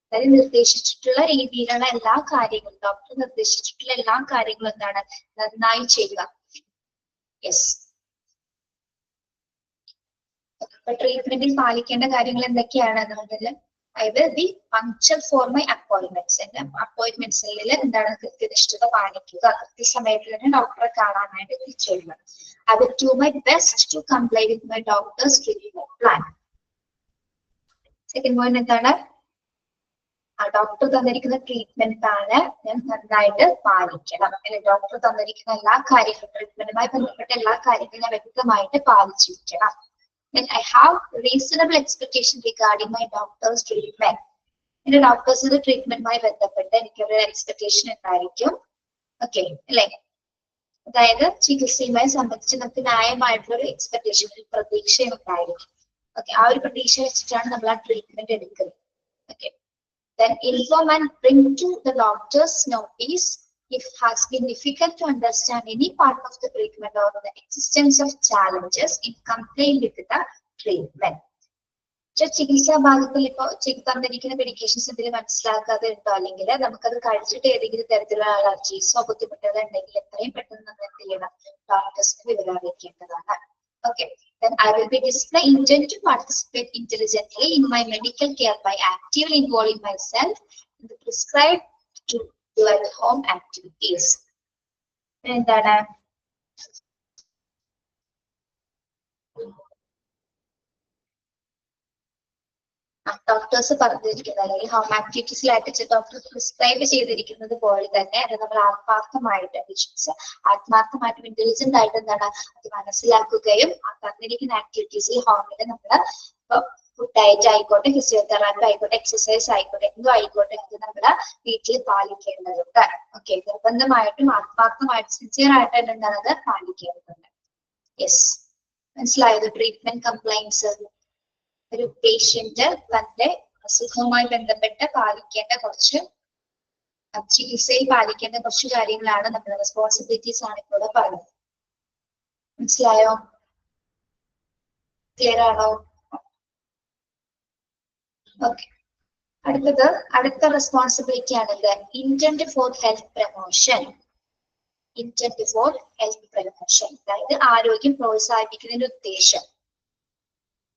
അതായത് നിർദ്ദേശിച്ചിട്ടുള്ള രീതിയിലുള്ള എല്ലാ കാര്യങ്ങളും, ഡോക്ടർ നിർദ്ദേശിച്ചിട്ടുള്ള എല്ലാ കാര്യങ്ങളും എന്താണ് നന്നായി ചെയ്യുക. യെസ്. അപ്പൊ ട്രീറ്റ്മെന്റിൽ പാലിക്കേണ്ട കാര്യങ്ങൾ എന്തൊക്കെയാണ് എന്നുള്ളത്, I will be punctual for my appointments. എന്റെ അപ്പോയിന്റ്മെന്റ്സിൽ എന്താണ് കൃത്യനിഷ്ഠത പാലിക്കുക, കൃത്യസമയത്ത് തന്നെ ഡോക്ടറെ കാണാനായിട്ട് എത്തിച്ചേരുക. I will do my best to comply with my doctor's treatment plan. Second point എന്താണ്, ആ ഡോക്ടർ തന്നിരിക്കുന്ന ട്രീറ്റ്മെന്റ് പ്ലാന് ഞാൻ നന്നായിട്ട് പാലിക്കണം അല്ലെ. ഡോക്ടർ തന്നിരിക്കുന്ന എല്ലാ കാര്യങ്ങളും, ട്രീറ്റ്മെന്റുമായി ബന്ധപ്പെട്ട എല്ലാ കാര്യങ്ങളും ഞാൻ വ്യക്തമായിട്ട് പാലിച്ചിരിക്കണം. Then I have reasonable expectation regarding my doctor's treatment. എന്റെ ഡോക്ടേഴ്സിന്റെ ട്രീറ്റ്മെന്റുമായി ബന്ധപ്പെട്ട് എനിക്കൊരു എക്സ്പെക്ടേഷൻ ഉണ്ടായിരിക്കും. ഓക്കെ അല്ലെ, അതായത് ചികിത്സയുമായി സംബന്ധിച്ച് നമുക്ക് ന്യായമായിട്ടുള്ള ഒരു എക്സ്പെക്ടേഷൻ, ഒരു പ്രതീക്ഷയും ഉണ്ടായിരിക്കും. ഓക്കെ, ആ ഒരു പ്രതീക്ഷ വെച്ചിട്ടാണ് നമ്മൾ ആ ട്രീറ്റ്മെന്റ് എടുക്കുന്നത്. Okay, then inform and bring to the doctor's notice if it has been difficult to understand any part of the treatment or the existence of challenges in complying with the treatment. ചികിത്സാ ഭാഗത്തിൽ ഇപ്പൊ തന്നിരിക്കുന്ന medications എന്തെങ്കിലും മനസ്സിലാക്കാതെ ഉണ്ടോ, അല്ലെങ്കിൽ നമുക്കത് കഴിച്ചിട്ട് ഏതെങ്കിലും തരത്തിലുള്ള അലർജീസോ ബുദ്ധിമുട്ടുകളോ ഉണ്ടെങ്കിൽ എത്രയും പെട്ടെന്ന് നമ്മൾ എന്ത് ചെയ്യണം, ഡോക്ടേഴ്സിനെ വിവരം അറിയിക്കേണ്ടതാണ്. Okay, then I will be displaying intent to participate intelligently in my medical care by actively involving myself in the prescribed to do at home activities. എന്താണ് ഡോക്ടേഴ്സ് പറഞ്ഞിരിക്കുന്നത്, അല്ലെങ്കിൽ ഹോം ആക്ടിവിറ്റീസിലായിട്ട് ഡോക്ടർ പ്രിസ്ക്രൈബ് ചെയ്തിരിക്കുന്നത് പോലെ തന്നെ അത് നമ്മൾ ആത്മാർത്ഥമായിട്ട് ആത്മാർത്ഥമായിട്ടും ഇന്റലിജന്റ് ആയിട്ട് എന്താണ് അത് മനസ്സിലാക്കുകയും ആ തന്നിരിക്കുന്ന ആക്ടിവിറ്റീസിൽ ഹോമിൽ നമ്മൾ ഫുഡ് ഡയറ്റ് ആയിക്കോട്ടെ, ഫിസിയോതെറാപ്പി ആയിക്കോട്ടെ, എക്സസൈസ് ആയിക്കോട്ടെ, എന്തും ആയിക്കോട്ടെ അത് നമ്മുടെ വീട്ടിൽ പാലിക്കേണ്ടതുണ്ട്. ഓക്കെ, നിർബന്ധമായിട്ടും ആത്മാർത്ഥമായിട്ട് സിൻസിയർ ആയിട്ട് എന്താണ് അത് പാലിക്കേണ്ടതുണ്ട്. യെസ്, മനസ്സിലായത്? ട്രീറ്റ്മെന്റ് കംപ്ലൈൻസ് ഒരു പേഷ്യന്റ് തന്റെ അസുഖവുമായി ബന്ധപ്പെട്ട് പാലിക്കേണ്ട കുറച്ച് ചികിത്സയിൽ പാലിക്കേണ്ട കുറച്ച് കാര്യങ്ങളാണ് നമ്മുടെ റെസ്പോൺസിബിലിറ്റീസ് ആണ് ഇപ്പോൾ പറയുന്നത്. മനസ്സിലായോ? ക്ലിയർ ആണോ? ഓക്കെ, അടുത്ത റെസ്പോൺസിബിലിറ്റി ആണത് intent for health promotion. Intent for health promotion, അതായത് ആരോഗ്യം പ്രോത്സാഹിപ്പിക്കുന്നതിന്റെ ഉദ്ദേശം.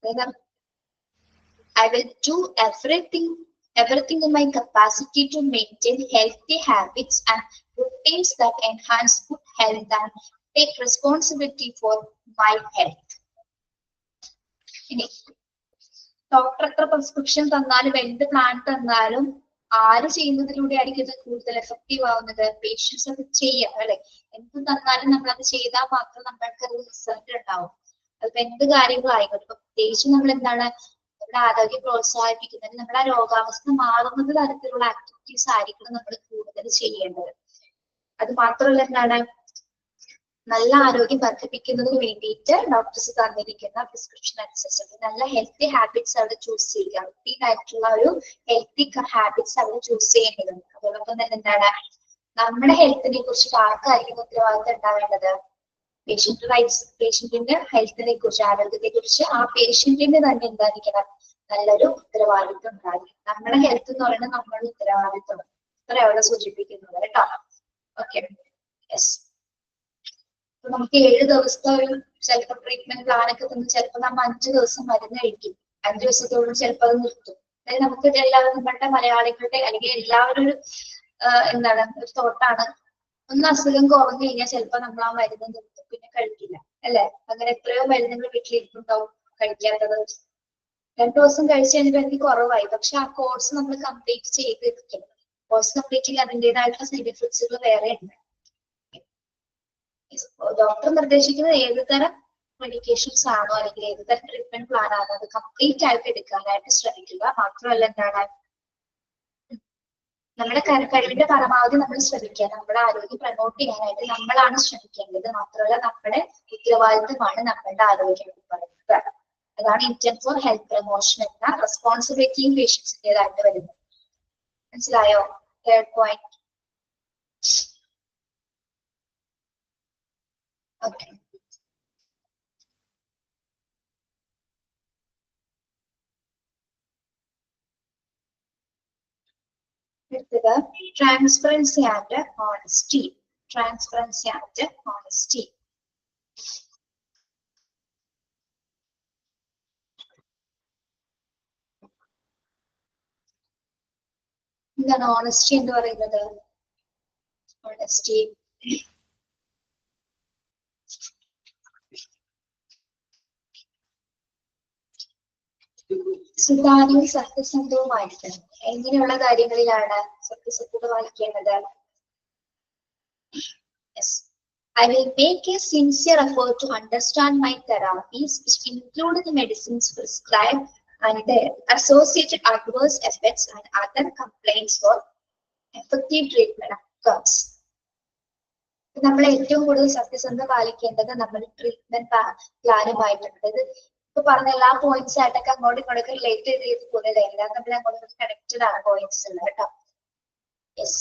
അതായത് I will do everything in my capacity to maintain healthy habits and routines that enhance good health and take responsibility for my health. ഇനി doctor എത്ര prescription തന്നാലും എന്ത് plan തന്നാലും ആര് ചെയ്യുന്നതിലൂടെ ആയിരിക്കും ഇത് കൂടുതൽ എഫക്റ്റീവ് ആവുന്നത്? പേഷ്യൻസ് അത് ചെയ്യാം അല്ലെ. എന്ത് തന്നാലും നമ്മൾ അത് ചെയ്താൽ മാത്രം നമ്മൾക്ക് അത് റിസൾട്ട് ഉണ്ടാവും. അതിപ്പോ എന്ത് കാര്യങ്ങളായിക്കോട്ടെ, ഇപ്പൊ പ്രത്യേകിച്ച് നമ്മൾ എന്താണ് നമ്മുടെ ആരോഗ്യം പ്രോത്സാഹിപ്പിക്കുന്നതിന് നമ്മുടെ രോഗാവസ്ഥ മാറുന്നത് തരത്തിലുള്ള ആക്ടിവിറ്റീസ് ആയിരിക്കണം നമ്മൾ കൂടുതൽ ചെയ്യേണ്ടത്. അത് മാത്രമല്ല എന്താണ് നല്ല ആരോഗ്യം വർദ്ധിപ്പിക്കുന്നതിന് വേണ്ടിയിട്ട് ഡോക്ടേഴ്സ് തന്നിരിക്കുന്ന പ്രിസ്ക്രിപ്ഷൻ അനുസരിച്ച് നല്ല ഹെൽത്തി ഹാബിറ്റ്സ് അവിടെ ചൂസ് ചെയ്യുക. റൂട്ടീൻ ആയിട്ടുള്ള ഒരു ഹെൽത്തി ഹാബിറ്റ്സ് അവിടെ ചൂസ് ചെയ്യേണ്ടതുണ്ട്. അതോടൊപ്പം തന്നെ എന്താണ് നമ്മുടെ ഹെൽത്തിനെ കുറിച്ച് ആർക്കായിരിക്കും ഉത്തരവാദിത്തം ഉണ്ടാവേണ്ടത്? പേഷ്യന്റിന്റെ ഹെൽത്തിനെ കുറിച്ച്, ആരോഗ്യത്തെ കുറിച്ച് ആ പേഷ്യന്റിന് തന്നെ എന്തായിരിക്കണം, നല്ലൊരു ഉത്തരവാദിത്വം ഉണ്ടായിരിക്കും. നമ്മുടെ ഹെൽത്ത് എന്ന് പറയുന്നത് നമ്മുടെ ഉത്തരവാദിത്വം അത്ര അവിടെ സൂചിപ്പിക്കുന്നത് കേട്ടോ. Okay, yes. നമുക്ക് 7 ദിവസത്തെ ഒരു ചിലപ്പോൾ ട്രീറ്റ്മെന്റ് പ്ലാനൊക്കെ തന്ന് ചിലപ്പോൾ നമ്മൾ 5 ദിവസം മരുന്ന് കഴിക്കും, 5 ദിവസത്തോളം ചിലപ്പോൾ അത് നിർത്തും. അതായത് നമുക്ക് എല്ലാവരും നമ്മുടെ മലയാളികളുടെ അല്ലെങ്കിൽ എല്ലാവരും ഒരു എന്താണ് ഒരു തോട്ടാണ്, ഒന്ന് അസുഖം കുറഞ്ഞു കഴിഞ്ഞാൽ ചിലപ്പോൾ നമ്മൾ ആ മരുന്ന് നിർത്തും, പിന്നെ കഴിക്കില്ല അല്ലെ. അങ്ങനെ എത്രയോ മരുന്നുകൾ വീട്ടിലിരിക്കുന്നുണ്ടാവും കഴിക്കാത്തത്. 2 ദിവസം കഴിച്ചു കഴിഞ്ഞപ്പോൾ എനിക്ക് കുറവായി, പക്ഷെ ആ കോഴ്സ് നമ്മൾ കംപ്ലീറ്റ് ചെയ്തിരിക്കണം. കോഴ്സ് കംപ്ലീറ്റ് ചെയ്യാൻ അതിൻ്റെതായിട്ടുള്ള സൈഡ് എഫക്ട്സുകൾ വേറെ ഉണ്ട്. ഡോക്ടർ നിർദ്ദേശിക്കുന്നത് ഏത് തരം മെഡിക്കേഷൻസ് ആണോ അല്ലെങ്കിൽ ഏത് തരം ട്രീറ്റ്മെന്റ് പ്ലാൻ ആണോ അത് കംപ്ലീറ്റ് ആയിട്ട് എടുക്കാനായിട്ട് ശ്രമിക്കുക. മാത്രമല്ല എന്താണ് നമ്മുടെ കഴിവിന്റെ പരമാവധി നമ്മൾ ശ്രമിക്കുക. നമ്മുടെ ആരോഗ്യം പ്രൊമോട്ട് ചെയ്യാനായിട്ട് നമ്മളാണ് ശ്രമിക്കേണ്ടത്. മാത്രമല്ല നമ്മുടെ ഉത്തരവാദിത്തമാണ് നമ്മളുടെ ആരോഗ്യം എന്ന് പറയുന്നത്. അതാണ് ഇന്റന്റ് ഫോർ ഹെൽത്ത് പ്രൊമോഷൻ എന്ന റെസ്പോൺസിബിലിറ്റിയും പേഷ്യൻസിൻ്റെതായിട്ട് വരുന്നത്. മനസ്സിലായോ? Third point. ഓക്കെ, അടുത്തത് transparency and honesty. Transparency and honesty. എന്താണ് ഓണസ്റ്റി എന്ന് പറയുന്നത്? ഓണസ്റ്റി സുതാര്യവും സത്യസന്ധവുമായിരിക്കണം. എങ്ങനെയുള്ള കാര്യങ്ങളിലാണ് സത്യസന്ധത പാലിക്കേണ്ടത്? Yes. I will make a sincere effort to understand my therapies, which include the medicines prescribed and their associated adverse effects and other complaints for effective treatment outcomes. നമ്മൾ ഏറ്റവും കൂടുതൽ സത്യസന്ധത പാലിക്കേണ്ടത് നമ്മുടെ ട്രീറ്റ്മെന്റ് പ്ലാനുമായിട്ടുണ്ട്. ഇപ്പൊ പറഞ്ഞ എല്ലാ പോയിന്റ്സ് ആയിട്ടൊക്കെ അങ്ങോട്ടും ഇങ്ങോട്ടൊക്കെ റിലേറ്റ് ചെയ്ത് പോകുന്നില്ല, എല്ലാം നമ്മൾ അങ്ങോട്ടും കണക്റ്റഡ് ആണ് പോയിന്റ്സ് ഉള്ളത് കേട്ടോ. Yes,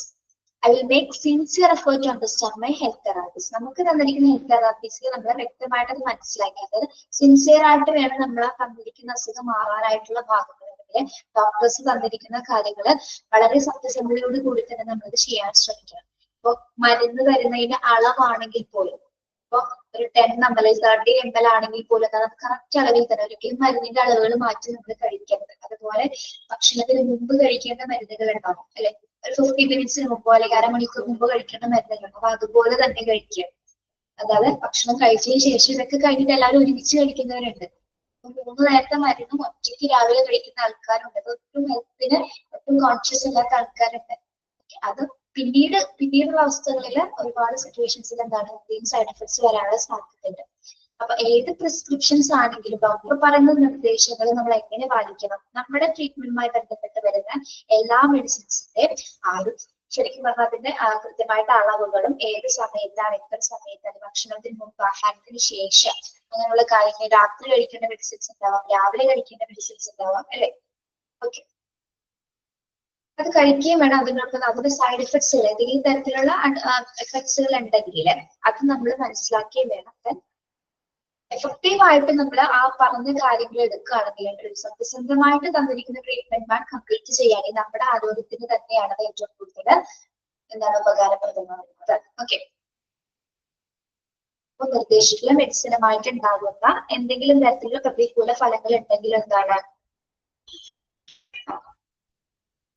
I I will make sincere effort to understand my health therapist. നമുക്ക് തന്നിരിക്കുന്ന ഹെൽത്ത് തെറാപ്പീസിൽ നമ്മൾ വ്യക്തമായിട്ട് അത് മനസ്സിലാക്കിയത് സിൻസിയർ ആയിട്ട് വേണം നമ്മൾ ആ തന്നിരിക്കുന്ന അസുഖം മാറാനായിട്ടുള്ള ഭാഗങ്ങളിൽ ഡോക്ടേഴ്സ് തന്നിരിക്കുന്ന കാര്യങ്ങൾ വളരെ സത്യസന്ധതയോട് കൂടി തന്നെ നമ്മളത് ചെയ്യാൻ ശ്രമിക്കണം. ഇപ്പൊ മരുന്ന് തരുന്നതിന്റെ അളവാണെങ്കിൽ പോലും ഇപ്പൊ ഒരു 10 ml 30 ml ആണെങ്കിൽ പോലും അത് കറക്റ്റ് അളവിൽ തന്നെ ഒരിക്കലും മരുന്നിന്റെ അളവുകൾ മാറ്റി നമ്മൾ കഴിക്കരുത്. അതുപോലെ ഭക്ഷണത്തിന് മുമ്പ് കഴിക്കേണ്ട മരുന്നുകൾ ഉണ്ടാവും അല്ലെ, ഒരു 50 മിനിറ്റ്സിന് മുമ്പോ അല്ലെങ്കിൽ അരമണിക്കൂർ മുമ്പ് കഴിക്കേണ്ട മരുന്നുകൾ, അപ്പൊ അതുപോലെ തന്നെ കഴിക്കുക. അതായത് ഭക്ഷണം കഴിച്ചതിന് ശേഷം ഇതൊക്കെ കഴിഞ്ഞിട്ട് എല്ലാവരും ഒരുമിച്ച് കഴിക്കുന്നവരുണ്ട്. 3 നേരത്തെ മരുന്നും ഒറ്റയ്ക്ക് രാവിലെ കഴിക്കുന്ന ആൾക്കാരുണ്ട്. ഒട്ടും ഹെൽത്തിന് ഒട്ടും കോൺഷ്യസ് അല്ലാത്ത ആൾക്കാരുണ്ട്. അത് പിന്നീടുള്ള അവസ്ഥകളിൽ ഒരുപാട് സിറ്റുവേഷൻസിൽ എന്താണ് സൈഡ് എഫക്ട്സ് വരാനുള്ള സാധ്യതയുണ്ട്. അപ്പൊ ഏത് പ്രിസ്ക്രിപ്ഷൻസ് ആണെങ്കിലും ഡോക്ടർ പറയുന്ന നിർദ്ദേശങ്ങൾ നമ്മൾ എങ്ങനെ പാലിക്കണം, നമ്മുടെ ട്രീറ്റ്മെന്റുമായി ബന്ധപ്പെട്ട് വരുന്ന എല്ലാ മെഡിസിൻസിന്റെ ശരിക്കും പറഞ്ഞാൽ അതിന്റെ കൃത്യമായിട്ട് അളവുകളും ഏത് സമയത്താണ് എത്ര സമയത്താണ് ഭക്ഷണത്തിന് മുമ്പ് ആഹാരത്തിന് ശേഷം അങ്ങനെയുള്ള കാര്യങ്ങൾ, രാത്രി കഴിക്കേണ്ട മെഡിസിൻസ് ഉണ്ടാവാം, രാവിലെ കഴിക്കേണ്ട മെഡിസിൻസ് ഉണ്ടാവാം അല്ലെ. ഓക്കെ, അത് കഴിക്കുകയും വേണം. അതിനൊപ്പം അതിന്റെ സൈഡ് എഫക്ട്സുകൾ ഏതെങ്കിലും തരത്തിലുള്ള എഫക്ട്സുകൾ ഉണ്ടെങ്കിൽ അത് നമ്മൾ മനസ്സിലാക്കുകയും വേണം. എഫക്റ്റീവ് ആയിട്ട് നമ്മൾ ആ പറഞ്ഞ കാര്യങ്ങൾ എടുക്കുകയാണെങ്കിൽ സത്യസന്ധമായിട്ട് തന്നിരിക്കുന്ന ട്രീറ്റ്മെന്റ് പ്ലാൻ കംപ്ലീറ്റ് ചെയ്യാൻ നമ്മുടെ ആരോഗ്യത്തിന് തന്നെയാണ് അത് ഏറ്റവും കൂടുതൽ ഉപകാരപ്രദമാകുന്നത്. ഓക്കെ, അപ്പൊ നിർദ്ദേശിക്കുന്ന മെഡിസിനുമായിട്ട് ഉണ്ടാകുന്ന എന്തെങ്കിലും തരത്തിലുള്ള പ്രതികൂല ഫലങ്ങൾ ഉണ്ടെങ്കിൽ എന്താണ്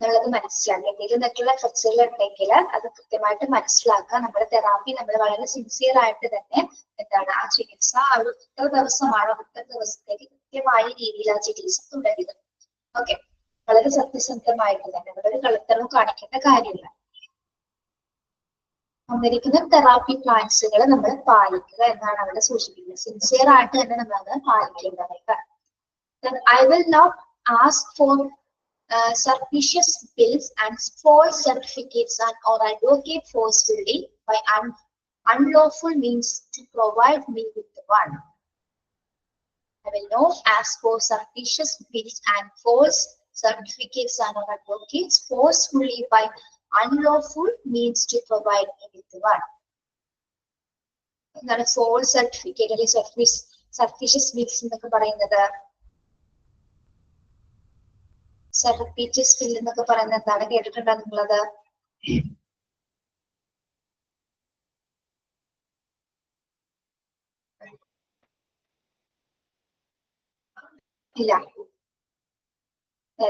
എന്നുള്ളത് മനസ്സിലാക്കുക. എന്തെങ്കിലും തരത്തിലുള്ള എഫക്ട്സുകൾ ഉണ്ടെങ്കിൽ അത് കൃത്യമായിട്ട് മനസ്സിലാക്കുക. നമ്മുടെ തെറാപ്പി നമ്മൾ വളരെ സിൻസിയർ ആയിട്ട് തന്നെ എന്താണ് ആ ചികിത്സ ഒരു ഇത്ര ദിവസമാണോ ഇത്ര ദിവസത്തേക്ക് കൃത്യമായ രീതിയിൽ ആ ചികിത്സ തുടരുന്നത്. ഓക്കെ, വളരെ സത്യസന്ധമായിട്ട് തന്നെ ഇവിടെ ഒരു കളിത്തരവും കാണിക്കേണ്ട കാര്യമില്ല. തന്നിരിക്കുന്ന തെറാപ്പി പ്ലാൻസുകൾ നമ്മൾ പാലിക്കുക എന്നാണ് അവിടെ സൂചിപ്പിക്കുന്നത്. സിൻസിയർ ആയിട്ട് തന്നെ നമ്മൾ അത് പാലിക്കേണ്ടതായിട്ട്. I will not ask for surreptitious bills and false certificates or advocate forcefully by unlawful means to provide me with one. I will not ask for surreptitious bills and false certificates or advocates forcefully by unlawful means to provide me with one. എന്താണ് false certificate അല്ലെങ്കിൽ surreptitious bills എന്നൊക്കെ പറയുന്നത്? Certificate bill എന്നൊക്കെ പറയുന്നത് എന്താണ്? കേട്ടിട്ടുണ്ടോ നിങ്ങളത്? ഇല്ല,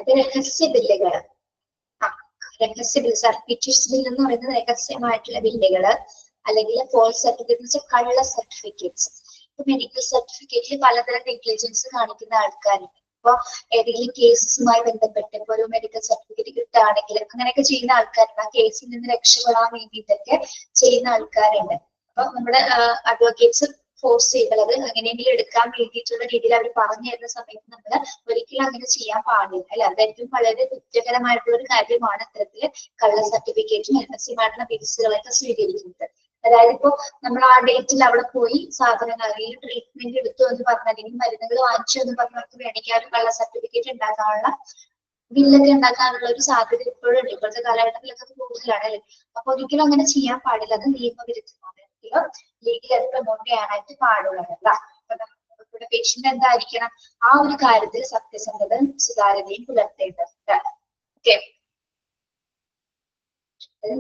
രഹസ്യ ബില്ലുകൾ. രഹസ്യ ബിൽ, സർട്ടിഫിക്കറ്റ് ബിൽ എന്ന് പറയുന്നത് രഹസ്യമായിട്ടുള്ള ബില്ലുകള് അല്ലെങ്കിൽ ഫോൾസ് സർട്ടിഫിക്കറ്റ്, കള്ള സർട്ടിഫിക്കറ്റ്സ്. ഇപ്പൊ മെഡിക്കൽ സർട്ടിഫിക്കറ്റിൽ പലതരം നെഗ്ലിജൻസ് കാണിക്കുന്ന ആൾക്കാരുണ്ട്. ഇപ്പൊ ഏതെങ്കിലും കേസുമായി ബന്ധപ്പെട്ട് ഇപ്പൊ ഒരു മെഡിക്കൽ സർട്ടിഫിക്കറ്റ് കിട്ടുകയാണെങ്കിൽ അങ്ങനെയൊക്കെ ചെയ്യുന്ന ആൾക്കാരുണ്ട്. ആ കേസിൽ നിന്ന് രക്ഷപ്പെടാൻ വേണ്ടിയിട്ടൊക്കെ ചെയ്യുന്ന ആൾക്കാരുണ്ട്. അപ്പൊ നമ്മുടെ അഡ്വക്കേറ്റ്സ് ഫോഴ്സ് ചെയ്യുന്നത് എങ്ങനെയെങ്കിലും എടുക്കാൻ വേണ്ടിയിട്ടുള്ള രീതിയിൽ അവർ പറഞ്ഞു തരുന്ന സമയത്ത് നമ്മൾ ഒരിക്കലും അങ്ങനെ ചെയ്യാൻ പാടില്ല അല്ലെ. അതായിരിക്കും വളരെ കുറ്റകരമായിട്ടുള്ള ഒരു കാര്യമാണ് ഇത്തരത്തില് കള്ള സർട്ടിഫിക്കറ്റും രഹസ്യമായിട്ടുള്ള ബിൽസുകളൊക്കെ സ്വീകരിക്കുന്നത്. അതായത് ഇപ്പോ നമ്മൾ ആ ഡേറ്റിൽ അവിടെ പോയി സാധനങ്ങൾ അല്ലെങ്കിൽ ട്രീറ്റ്മെന്റ് എടുത്തു എന്ന് പറഞ്ഞാൽ അല്ലെങ്കിൽ മരുന്നുകൾ വാങ്ങിച്ചു എന്ന് പറഞ്ഞവർക്ക് വേണമെങ്കിൽ ആ ഒരു കള്ള സർട്ടിഫിക്കറ്റ് ഉണ്ടാക്കാനുള്ള ബില്ലൊക്കെ ഉണ്ടാക്കാനുള്ള ഒരു സാധ്യത ഇപ്പോഴും ഉണ്ട്. ഇപ്പോഴത്തെ കാലഘട്ടത്തിലൊക്കെ കൂടുതലാണ് അല്ലെ. അപ്പൊ ഒരിക്കലും അങ്ങനെ ചെയ്യാൻ പാടില്ല. അത് നിയമവിരുദ്ധമാണ്. ലീഗൽ അത് പ്രൊമോട്ട് ചെയ്യാനായിട്ട് പാടുള്ളതല്ല. ഇവിടെ പേഷ്യന്റ് എന്തായിരിക്കണം? ആ ഒരു കാര്യത്തിൽ സത്യസന്ധതയും സുതാര്യതയും പുലർത്തേണ്ടതുണ്ട്. ഓക്കെ,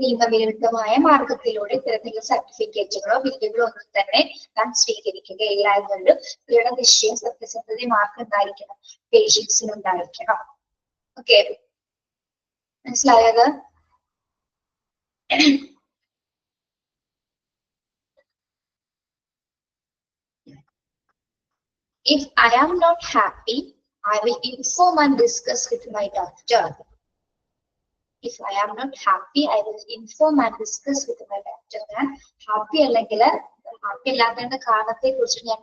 നിയമവിരുദ്ധമായ മാർഗത്തിലൂടെ ഇത്തരത്തിലുള്ള സർട്ടിഫിക്കറ്റുകളോ ബില്ലുകളോ ഒന്നും തന്നെ നാം സ്വീകരിക്കുകയില്ല എന്നൊരു ദൃഢനിശ്ചയം സത്യസന്ധതയും ആർക്കുണ്ടായിരിക്കണം? പേഷ്യൻസിനുണ്ടായിരിക്കണം. ഓക്കെ, മനസ്സിലായത്? If I am not happy, I will inform and discuss with my doctor. If I am not happy, I will inform and discuss with my doctor. ഞാൻ ഹാപ്പി അല്ലെങ്കിൽ ഹാപ്പി അല്ലാത്തതിന്റെ കാരണത്തെ കുറിച്ച് ഞാൻ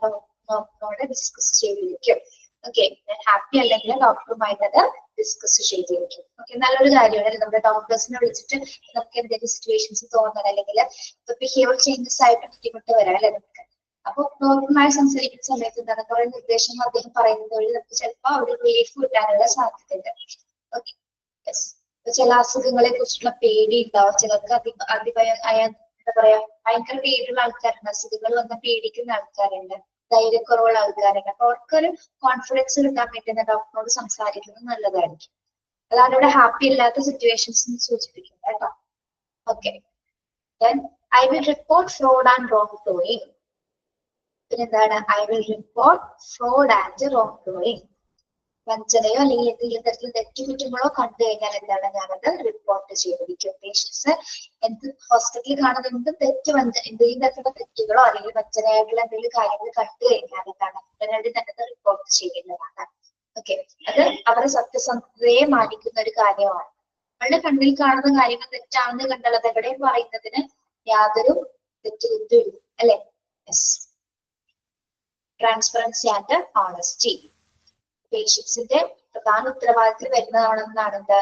ഡോക്ടറോട് ഡിസ്കസ് ചെയ്തിരിക്കും. ഓക്കെ, ഹാപ്പി അല്ലെങ്കിൽ ഡോക്ടറുമായിട്ട് അത് discuss ചെയ്തിരിക്കും. ഓക്കെ, നല്ലൊരു കാര്യമാണ്. നമ്മുടെ ഡോക്ടേഴ്സിനെ വിളിച്ചിട്ട് നമുക്ക് എന്തെങ്കിലും സിറ്റുവേഷൻസ് തോന്നണം അല്ലെങ്കിൽ ഇപ്പൊ ബിഹേവിയർ ചേഞ്ചസ് ആയിട്ട് ബുദ്ധിമുട്ട് വരാം അല്ലെ നമുക്ക്. അപ്പൊ ഡോക്ടറുമായി സംസാരിക്കുന്ന സമയത്ത് എന്താണ് കുറെ നിർദ്ദേശങ്ങൾ അദ്ദേഹം പറയുന്നത് വഴി നമുക്ക് ചിലപ്പോൾ ഒരു റിലീഫ് കിട്ടാനുള്ള സാധ്യതയുണ്ട്. Okay, yes. ചില അസുഖങ്ങളെ കുറിച്ചുള്ള പേടി ഉണ്ടാവും, ചിലർക്ക് എന്താ പറയാ ഭയങ്കര പേടിയുള്ള ആൾക്കാരുണ്ട്, അസുഖങ്ങൾ വന്ന പേടിക്കുന്ന ആൾക്കാരുണ്ട്, ധൈര്യക്കുറവുള്ള ആൾക്കാരുണ്ട്. അപ്പൊ അവർക്കൊരു കോൺഫിഡൻസ് കിട്ടാൻ വേണ്ടി ഡോക്ടറോട് സംസാരിക്കുന്നത് നല്ലതായിരിക്കും. അതാണ് ഇവിടെ ഹാപ്പി ഇല്ലാത്ത സിറ്റുവേഷൻസ് സൂചിപ്പിക്കുന്നത് കേട്ടോ. Okay, then I will report fraud and wrongdoing. പിന്നെന്താണ്? I will report fraud and wrongdoing. വഞ്ചനയോ അല്ലെങ്കിൽ എന്തെങ്കിലും തരത്തിൽ തെറ്റുകുറ്റങ്ങളോ കണ്ടു കഴിഞ്ഞാൽ എന്താണ്, ഞാനത് റിപ്പോർട്ട് ചെയ്തിരിക്കും. പേഷ്യൻസ് എന്ത് ഹോസ്പിറ്റലിൽ കാണുന്നത് എന്തെങ്കിലും തരത്തിലുള്ള തെറ്റുകളോ അല്ലെങ്കിൽ വഞ്ചനയായിട്ടുള്ള എന്തെങ്കിലും കാര്യങ്ങൾ കണ്ടു കഴിഞ്ഞാൽ എന്താണ് ഉടനടി തന്നെ റിപ്പോർട്ട് ചെയ്യുന്നതാണ്. ഓക്കെ, അത് അവരെ സത്യസന്ധതയെ മാനിക്കുന്ന ഒരു കാര്യമാണ്. അവളുടെ കണ്ണിൽ കാണുന്ന കാര്യങ്ങൾ തെറ്റാണെന്ന് കണ്ടാൽ അത് എവിടെയും പറയുന്നതിന് യാതൊരു തെറ്റും അല്ലെ. ട്രാൻസ്പെറൻസി ആൻഡ് ഓണസ്റ്റി പേഷ്യൻസിന്റെ പ്രധാന ഉത്തരവാദിത്തത്തിൽ വരുന്നതാണെന്നാണ് എന്ത്,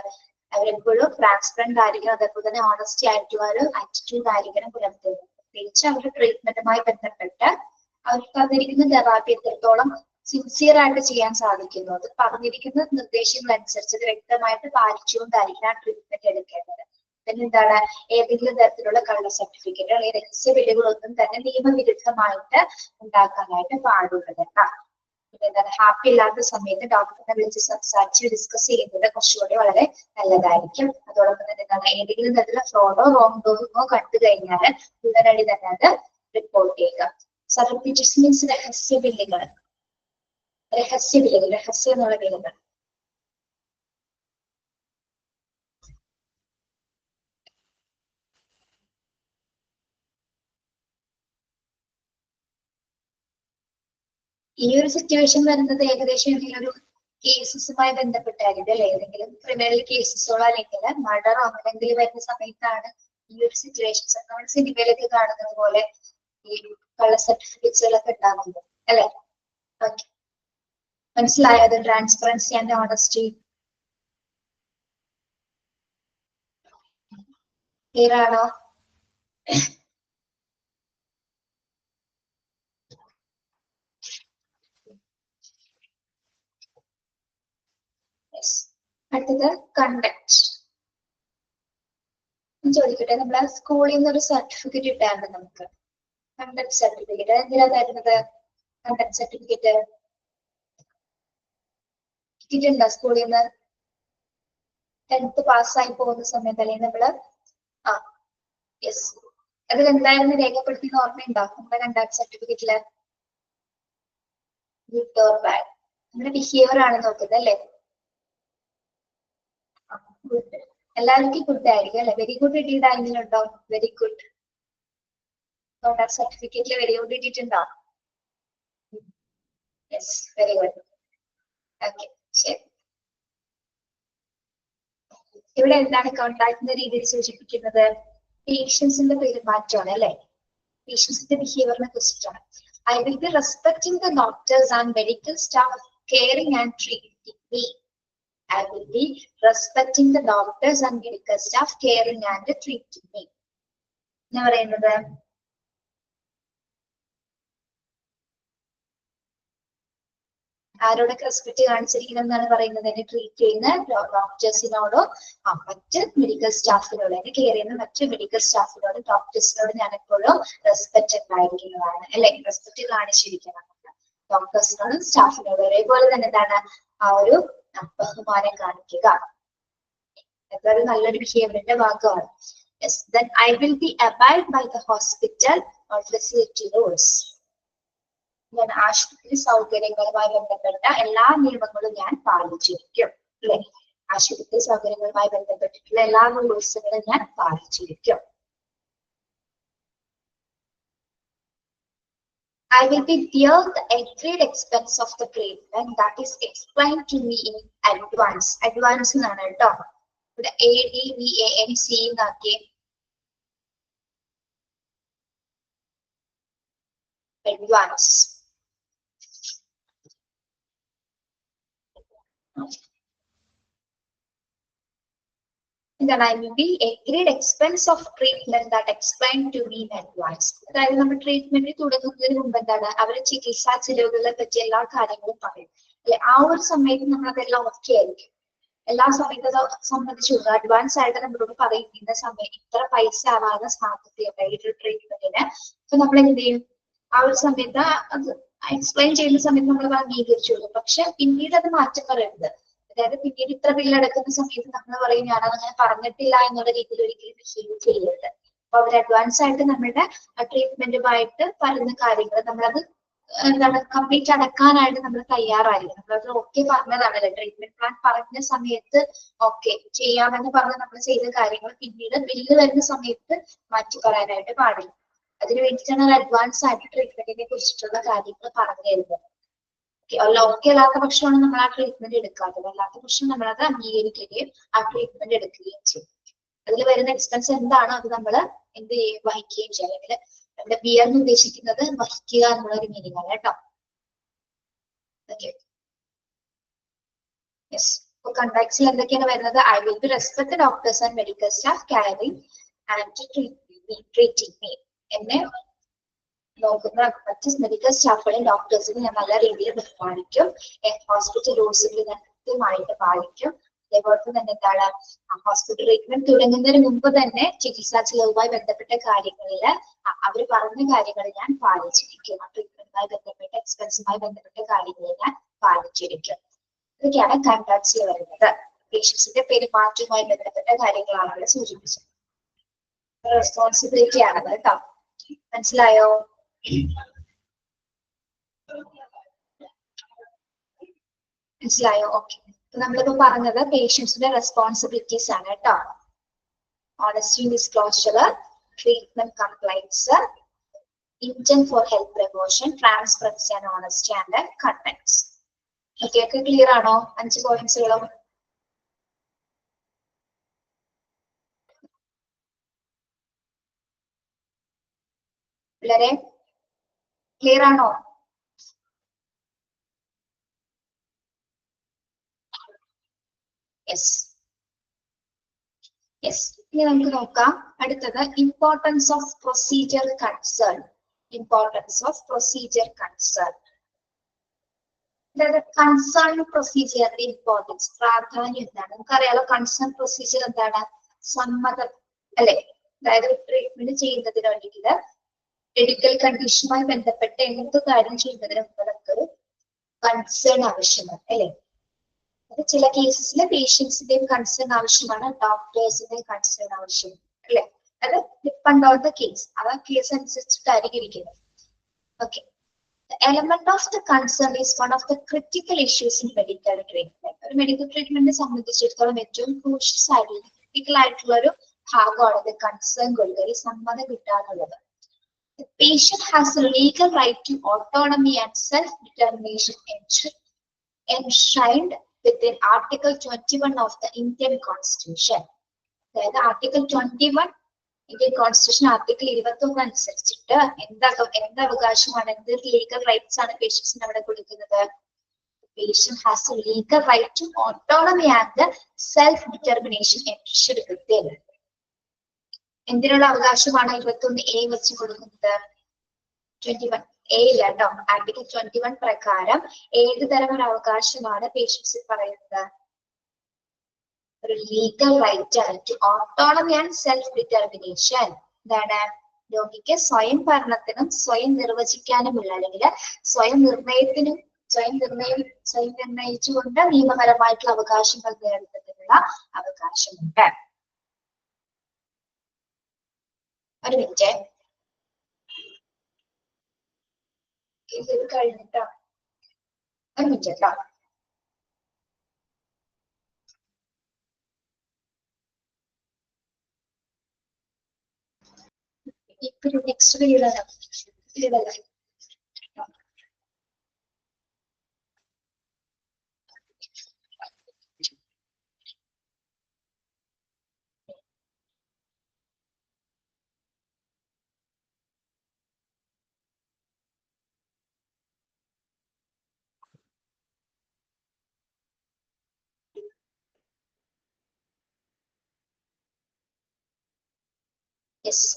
അവരെപ്പോഴും ട്രാൻസ്പെറന്റ് ആയിരിക്കണം, അതേപോലെ തന്നെ ഓണസ്റ്റി ആയിട്ടുള്ള ഒരു ആറ്റിറ്റ്യൂഡ് ആയിരിക്കണം പുലർത്തുന്നത്. പ്രത്യേകിച്ച് അവരുടെ ട്രീറ്റ്മെന്റുമായി ബന്ധപ്പെട്ട് അവർക്ക് തന്നിരിക്കുന്ന തെറാപ്പി എത്രത്തോളം സിൻസിയർ ആയിട്ട് ചെയ്യാൻ സാധിക്കുന്നു, അത് പറഞ്ഞിരിക്കുന്ന നിർദ്ദേശങ്ങൾ അനുസരിച്ച് അത് വ്യക്തമായിട്ട് പാലിച്ചുകൊണ്ടായിരിക്കണം ആ ട്രീറ്റ്മെന്റ് എടുക്കേണ്ടത്. പിന്നെന്താണ്, ഏതെങ്കിലും തരത്തിലുള്ള കള്ള സർട്ടിഫിക്കറ്റ് അല്ലെങ്കിൽ രഹസ്യ വിലകളൊന്നും തന്നെ നിയമവിരുദ്ധമായിട്ട് ഉണ്ടാക്കാനായിട്ട് പാടുള്ളത്. എന്താണ്, ഹാപ്പി ഇല്ലാത്ത സമയത്ത് ഡോക്ടറിനെ വിളിച്ച് സംസാരിച്ച് ഡിസ്കസ് ചെയ്യുന്നത് കുറച്ചുകൂടി വളരെ നല്ലതായിരിക്കും. അതോടൊപ്പം തന്നെ എന്താണ്, ഏതെങ്കിലും തരത്തിലുള്ള ഫ്രോഡോ റോങ് ഡോയിങ്ങോ കണ്ടു കഴിഞ്ഞാൽ ഉടനടി തന്നെ അത് റിപ്പോർട്ട് ചെയ്യുക. സർട്ടിഫിക്കറ്റ്സ് മീൻസ് രഹസ്യ ബില്ലുകൾ എന്നുള്ള ബില്ലുകൾ. ഈ ഒരു സിറ്റുവേഷൻ വരുന്നത് ഏകദേശം എന്തെങ്കിലും ഒരു കേസസുമായി ബന്ധപ്പെട്ടായിരിക്കും അല്ലെ, ഏതെങ്കിലും ക്രിമിനൽ കേസസോ അല്ലെങ്കിൽ മർഡറോ അങ്ങനെ വരുന്ന സമയത്താണ് ഈ ഒരു സിറ്റുവേഷൻസ് നമ്മൾ സിനിമയിലൊക്കെ കാണുന്നത് പോലെ ഈ കള്ള സർട്ടിഫിക്കറ്റ്സുകളൊക്കെ ഉണ്ടാകുന്നത് അല്ലെ. ഓക്കെ, മനസ്സിലായോ? അത് ട്രാൻസ്പെറൻസി ആൻഡ് ഓണസ്റ്റി ക്ലിയർ ആണോ? അടുത്തത് കണ്ടക്ട്. ചോദിക്കട്ടെ, നമ്മളെ സ്കൂളിൽ നിന്ന് ഒരു സർട്ടിഫിക്കറ്റ് ഇട്ടായിരുന്നു നമുക്ക്, കണ്ടക്ട് സർട്ടിഫിക്കറ്റ്. എന്തിനാ തരുന്നത് കണ്ടക്ട് സർട്ടിഫിക്കറ്റ്? കിട്ടിയിട്ടുണ്ടോ സ്കൂളിൽ നിന്ന്? 10th പാസ്സായി പോകുന്ന സമയത്ത് അല്ലെങ്കിൽ നമ്മള് യെസ്, അതിൽ എന്തായിരുന്നു രേഖപ്പെടുത്തി ഓർമ്മയുണ്ടോ നമ്മുടെ കണ്ടക്ട് സർട്ടിഫിക്കറ്റില്? ഗുഡ് ഓർ ബാഡ്, നമ്മുടെ ബിഹേവിയർ ആണ് നോക്കുന്നത് അല്ലെ. ഗുഡ്, എല്ലാവർക്കും ഗുഡ് ആയിരിക്കും അല്ലെ. വെരി ഗുഡ് കിട്ടിയിട്ട് ആരെങ്കിലും ഉണ്ടോ? വെരി ഗുഡ് കണ്ടക്ട് സർട്ടിഫിക്കറ്റില് വെരി ഗുഡ് കിട്ടിയിട്ടുണ്ടോ? Yes, very good. ഓക്കെ, ശരി. ഇവിടെ എന്താണ് കോണ്ടാക്ടിന്റെ രീതിയിൽ സൂചിപ്പിക്കുന്നത്? പേഷ്യൻസിന്റെ പെരുമാറ്റമാണ് അല്ലെ, പേഷ്യൻസിന്റെ ബിഹേവിയറിനെ കുറിച്ചിട്ടാണ്. I will be respecting the doctors and medical staff caring and treating me. I will be respecting the doctors and medical staff caring and treating me. എന്ന് പറയുന്നത് ആരോടൊക്കെ റെസ്പെക്ട് കാണിച്ചിരിക്കുന്നതെന്നാണ് പറയുന്നത്? എന്നെ ട്രീറ്റ് ചെയ്യുന്ന ഡോക്ടേഴ്സിനോടോ മറ്റ് മെഡിക്കൽ സ്റ്റാഫിനോട്, എന്നെ കെയർ ചെയ്യുന്ന മറ്റ് മെഡിക്കൽ സ്റ്റാഫിനോട് ഡോക്ടേഴ്സിനോട് ഞാൻ എപ്പോഴും റെസ്പെക്ട് ഉണ്ടായിരിക്കുന്നതാണ് അല്ലെ. റെസ്പെക്ട് കാണിച്ചിരിക്കണം ഡോക്ടേഴ്സിനോടും സ്റ്റാഫിനോടും. ഒരേപോലെ തന്നെ എന്താണ് ആ ഒരു ബഹുമാനം കാണിക്കുക. അതൊരു നല്ലൊരു ബിഹേവിയറിന്റെ ഭാഗമാണ്. Yes, then I will be abide by the hospital or facility rules. ഞാൻ ആശുപത്രി സൗകര്യങ്ങളുമായി ബന്ധപ്പെട്ട എല്ലാ നിയമങ്ങളും ഞാൻ പാലിച്ചിരിക്കും അല്ലെ. ആശുപത്രി സൗകര്യങ്ങളുമായി ബന്ധപ്പെട്ടിട്ടുള്ള എല്ലാ റൂൾസുകളും ഞാൻ പാലിച്ചിരിക്കും. I will be bear the agreed expense of the treatment that is explained to me in advance. Advance എന്നാണ് കേട്ടോ. ഇവിടെ ADVANC എന്നാക്കി. Advance. Then I will be agreed expense of treatment that explained to me in advance. അതായത് നമ്മൾ treatment തുടങ്ങുന്നതിന് മുമ്പ് എന്താണ് അവരുടെ ചികിത്സാ ചെലവുകളെ പറ്റി എല്ലാ കാര്യങ്ങളും പറയും അല്ലെ. ആ ഒരു സമയത്ത് നമ്മൾ അതെല്ലാം ഓക്കെ ആയിരിക്കും. എല്ലാ സമയത്ത് സംബന്ധിച്ചു അഡ്വാൻസ് ആയിട്ട് നമ്മളോട് പറയും ഇന്ന സമയം ഇത്ര പൈസ ആവാതെ സാധ്യതയുണ്ട് ഈ ഒരു ട്രീറ്റ്മെന്റിന്. അപ്പൊ നമ്മൾ എന്ത് ചെയ്യും, ആ ഒരു സമയത്ത് അത് എക്സ്പ്ലെയിൻ ചെയ്യുന്ന സമയത്ത് നമ്മൾ അംഗീകരിച്ചു കൊടുക്കും. പക്ഷെ പിന്നീട് അത് മാറ്റം പറയരുത്. അതായത് പിന്നീട് ഇത്ര ബില്ലടക്കുന്ന സമയത്ത് നമ്മൾ പറയും ഞാനത് അങ്ങനെ പറഞ്ഞിട്ടില്ല എന്നുള്ള രീതിയിൽ ഒരിക്കലും ബിഹേവ് ചെയ്യരുത്. അപ്പൊ അവർ അഡ്വാൻസ് ആയിട്ട് നമ്മുടെ ട്രീറ്റ്മെന്റുമായിട്ട് പറയുന്ന കാര്യങ്ങൾ നമ്മളത് എന്താണ് കംപ്ലീറ്റ് അടക്കാനായിട്ട് നമ്മൾ തയ്യാറായിരിക്കും. നമ്മളത് ഓക്കെ പറഞ്ഞതാണല്ലോ, ട്രീറ്റ്മെന്റ് പ്ലാൻ പറഞ്ഞ സമയത്ത് ഓക്കെ ചെയ്യാമെന്ന് പറഞ്ഞ് നമ്മൾ ചെയ്ത കാര്യങ്ങൾ പിന്നീട് ബില്ല് വരുന്ന സമയത്ത് മാറ്റി പറയാനായിട്ട് പാടില്ല. അതിന് വേണ്ടിയിട്ടാണ് അഡ്വാൻസ് ആയിട്ട് ട്രീറ്റ്മെന്റിനെ കുറിച്ചിട്ടുള്ള കാര്യങ്ങൾ പറഞ്ഞു തരുന്നത്. ഓക്കെ അല്ലാത്ത പക്ഷമാണ് നമ്മൾ ആ ട്രീറ്റ്മെന്റ് എടുക്കാത്തത്. അല്ലാത്ത പക്ഷം നമ്മളത് അംഗീകരിക്കുകയും ആ ട്രീറ്റ്മെന്റ് എടുക്കുകയും ചെയ്യും. അതിൽ വരുന്ന എക്സ്പെൻസ് എന്താണോ അത് നമ്മൾ എന്ത് ചെയ്യും, വഹിക്കുകയും ചെയ്യും. അല്ലെങ്കിൽ നമ്മുടെ ബിയർ എന്ന് ഉദ്ദേശിക്കുന്നത് വഹിക്കുക എന്നുള്ള ഒരു മീനിങ് ആണ് കേട്ടോ. Okay, yes. ഇപ്പൊ കൺട്രാക്ട്സിൽ എന്തൊക്കെയാണ് വരുന്നത്? I will be respect doctors and medical staff caring and treating me. എന്നെ നോക്കുന്ന മറ്റ് മെഡിക്കൽ സ്റ്റാഫുകളെയും ഡോക്ടേഴ്സിനെ ഞാൻ നല്ല രീതിയിൽ ബഹുമാനിക്കും. ഹോസ്പിറ്റൽ റൂൾസുകൾ ഞാൻ കൃത്യമായിട്ട് പാലിക്കും. അതേപോലെ തന്നെ എന്താണ്, ഹോസ്പിറ്റൽ ട്രീറ്റ്മെന്റ് തുടങ്ങുന്നതിന് മുമ്പ് തന്നെ ചികിത്സാ ചെലവുമായി ബന്ധപ്പെട്ട കാര്യങ്ങളിൽ അവർ പറഞ്ഞ കാര്യങ്ങൾ ഞാൻ പാലിച്ചിരിക്കും. ട്രീറ്റ്മെന്റുമായി ബന്ധപ്പെട്ട എക്സ്പെൻസുമായി ബന്ധപ്പെട്ട കാര്യങ്ങൾ ഞാൻ പാലിച്ചിരിക്കും. ഇതൊക്കെയാണ് കൺട്രാക്ട്സിൽ വരുന്നത്. പേഷ്യൻസിന്റെ പെരുമാറ്റവുമായി ബന്ധപ്പെട്ട കാര്യങ്ങളാണ് അവിടെ സൂചിപ്പിച്ചത്. റെസ്പോൺസിബിലിറ്റി ആണത് കേട്ടോ. മനസ്സിലായോ? മനസ്സിലായോ? ഓക്കെ. നമ്മളിപ്പോ പറഞ്ഞത് പേഷ്യൻസിന്റെ റെസ്പോൺസിബിലിറ്റീസ് ആണ് കേട്ടോ. Honesty, disclosure, treatment compliance, intent for health promotion, transparency and honesty and conducts. Okay, ഒക്കെ ക്ലിയർ ആണോ? 5 പോയിന്റ്സുകളും പിള്ളേരെ ക്ലിയർ ആണോ? Yes, yes. ഇനി നമുക്ക് നോക്കാം അടുത്തത് importance of procedure consent. Importance of procedure consent. അതായത് കൺസേൺ പ്രൊസീജിയറിന്റെ ഇമ്പോർട്ടൻസ്, പ്രാധാന്യം എന്താണ്? നമുക്കറിയാലോ കൺസേൺ പ്രൊസീജിയർ എന്താണ്? സമ്മതം അല്ലെ? അതായത് ട്രീറ്റ്മെന്റ് ചെയ്യുന്നതിന് വേണ്ടിയിട്ട് മെഡിക്കൽ കണ്ടീഷനുമായി ബന്ധപ്പെട്ട് എന്ത് കാര്യം ചെയ്യുന്നതിന് മുമ്പ് നമുക്കൊരു കൺസേൺ ആവശ്യമാണ് അല്ലെ? അത് ചില കേസസിൽ പേഷ്യൻസിന്റെയും കൺസേൺ ആവശ്യമാണ്, ഡോക്ടേഴ്സിന്റെയും കൺസേൺ ആവശ്യമാണ് അല്ലെ? അത് ഡിപ്പെൻഡ് ഓൺ ദ കേസ്, ആ കേസ് അനുസരിച്ചിട്ടായിരിക്കും ഇരിക്കുന്നത്. Okay. The element of the concern is one of the critical issues in medical treatment. ഒരു മെഡിക്കൽ ട്രീറ്റ്മെന്റിനെ സംബന്ധിച്ചിടത്തോളം ഏറ്റവും ക്രൂഷ്യസ് ആയിട്ടുള്ള ക്രിട്ടിക്കൽ ആയിട്ടുള്ള ഒരു ഭാഗമാണ് കൺസേൺ കൊള്ളുക, ഈ സമ്മതം കിട്ടാന്നുള്ളത്. The patient has a legal right to autonomy and self-determination enshrined within Article 21 of the Indian Constitution. അതായത് ആർട്ടിക്കിൾ 21 ഇന്ത്യൻ കോൺസ്റ്റിറ്റ്യൂഷൻ ആർട്ടിക്കിൾ 21 അനുസരിച്ചിട്ട് എന്ത് അവകാശമാണ്, എന്ത് ലീഗൽ റൈറ്റ്സ് ആണ് പേഷ്യൻസിന് അവിടെ കൊടുക്കുന്നത്? Patient has a legal right to autonomy and self-determination ensured within. എന്തിനുള്ള അവകാശമാണ് 21A വെച്ച് കൊടുക്കുന്നത്? 21A കേട്ടോ. ആർട്ടിക്കിൾ 21 പ്രകാരം ഏത് തരം ഒരു അവകാശമാണ് പേഷ്യൻസിന് പറയുന്നത്? ഒരു ലീഗൽ റൈറ്റ് ആണ്, to autonomy and self determination. എന്താണ്? രോഗിക്ക് സ്വയം ഭരണത്തിനും സ്വയം നിർവചിക്കാനുമുള്ള അല്ലെങ്കിൽ സ്വയം നിർണയിച്ചുകൊണ്ട് നിയമപരമായിട്ടുള്ള അവകാശങ്ങൾ നേടുന്നതിനുള്ള അവകാശമുണ്ട്. ഒരു മിനിറ്റ്, ഇത് കഴിഞ്ഞിട്ടോ, ഒരു മിനിറ്റ് കേട്ടോ. ഇപ്പൊ നെക്സ്റ്റ് വീടാണ്. യെസ്,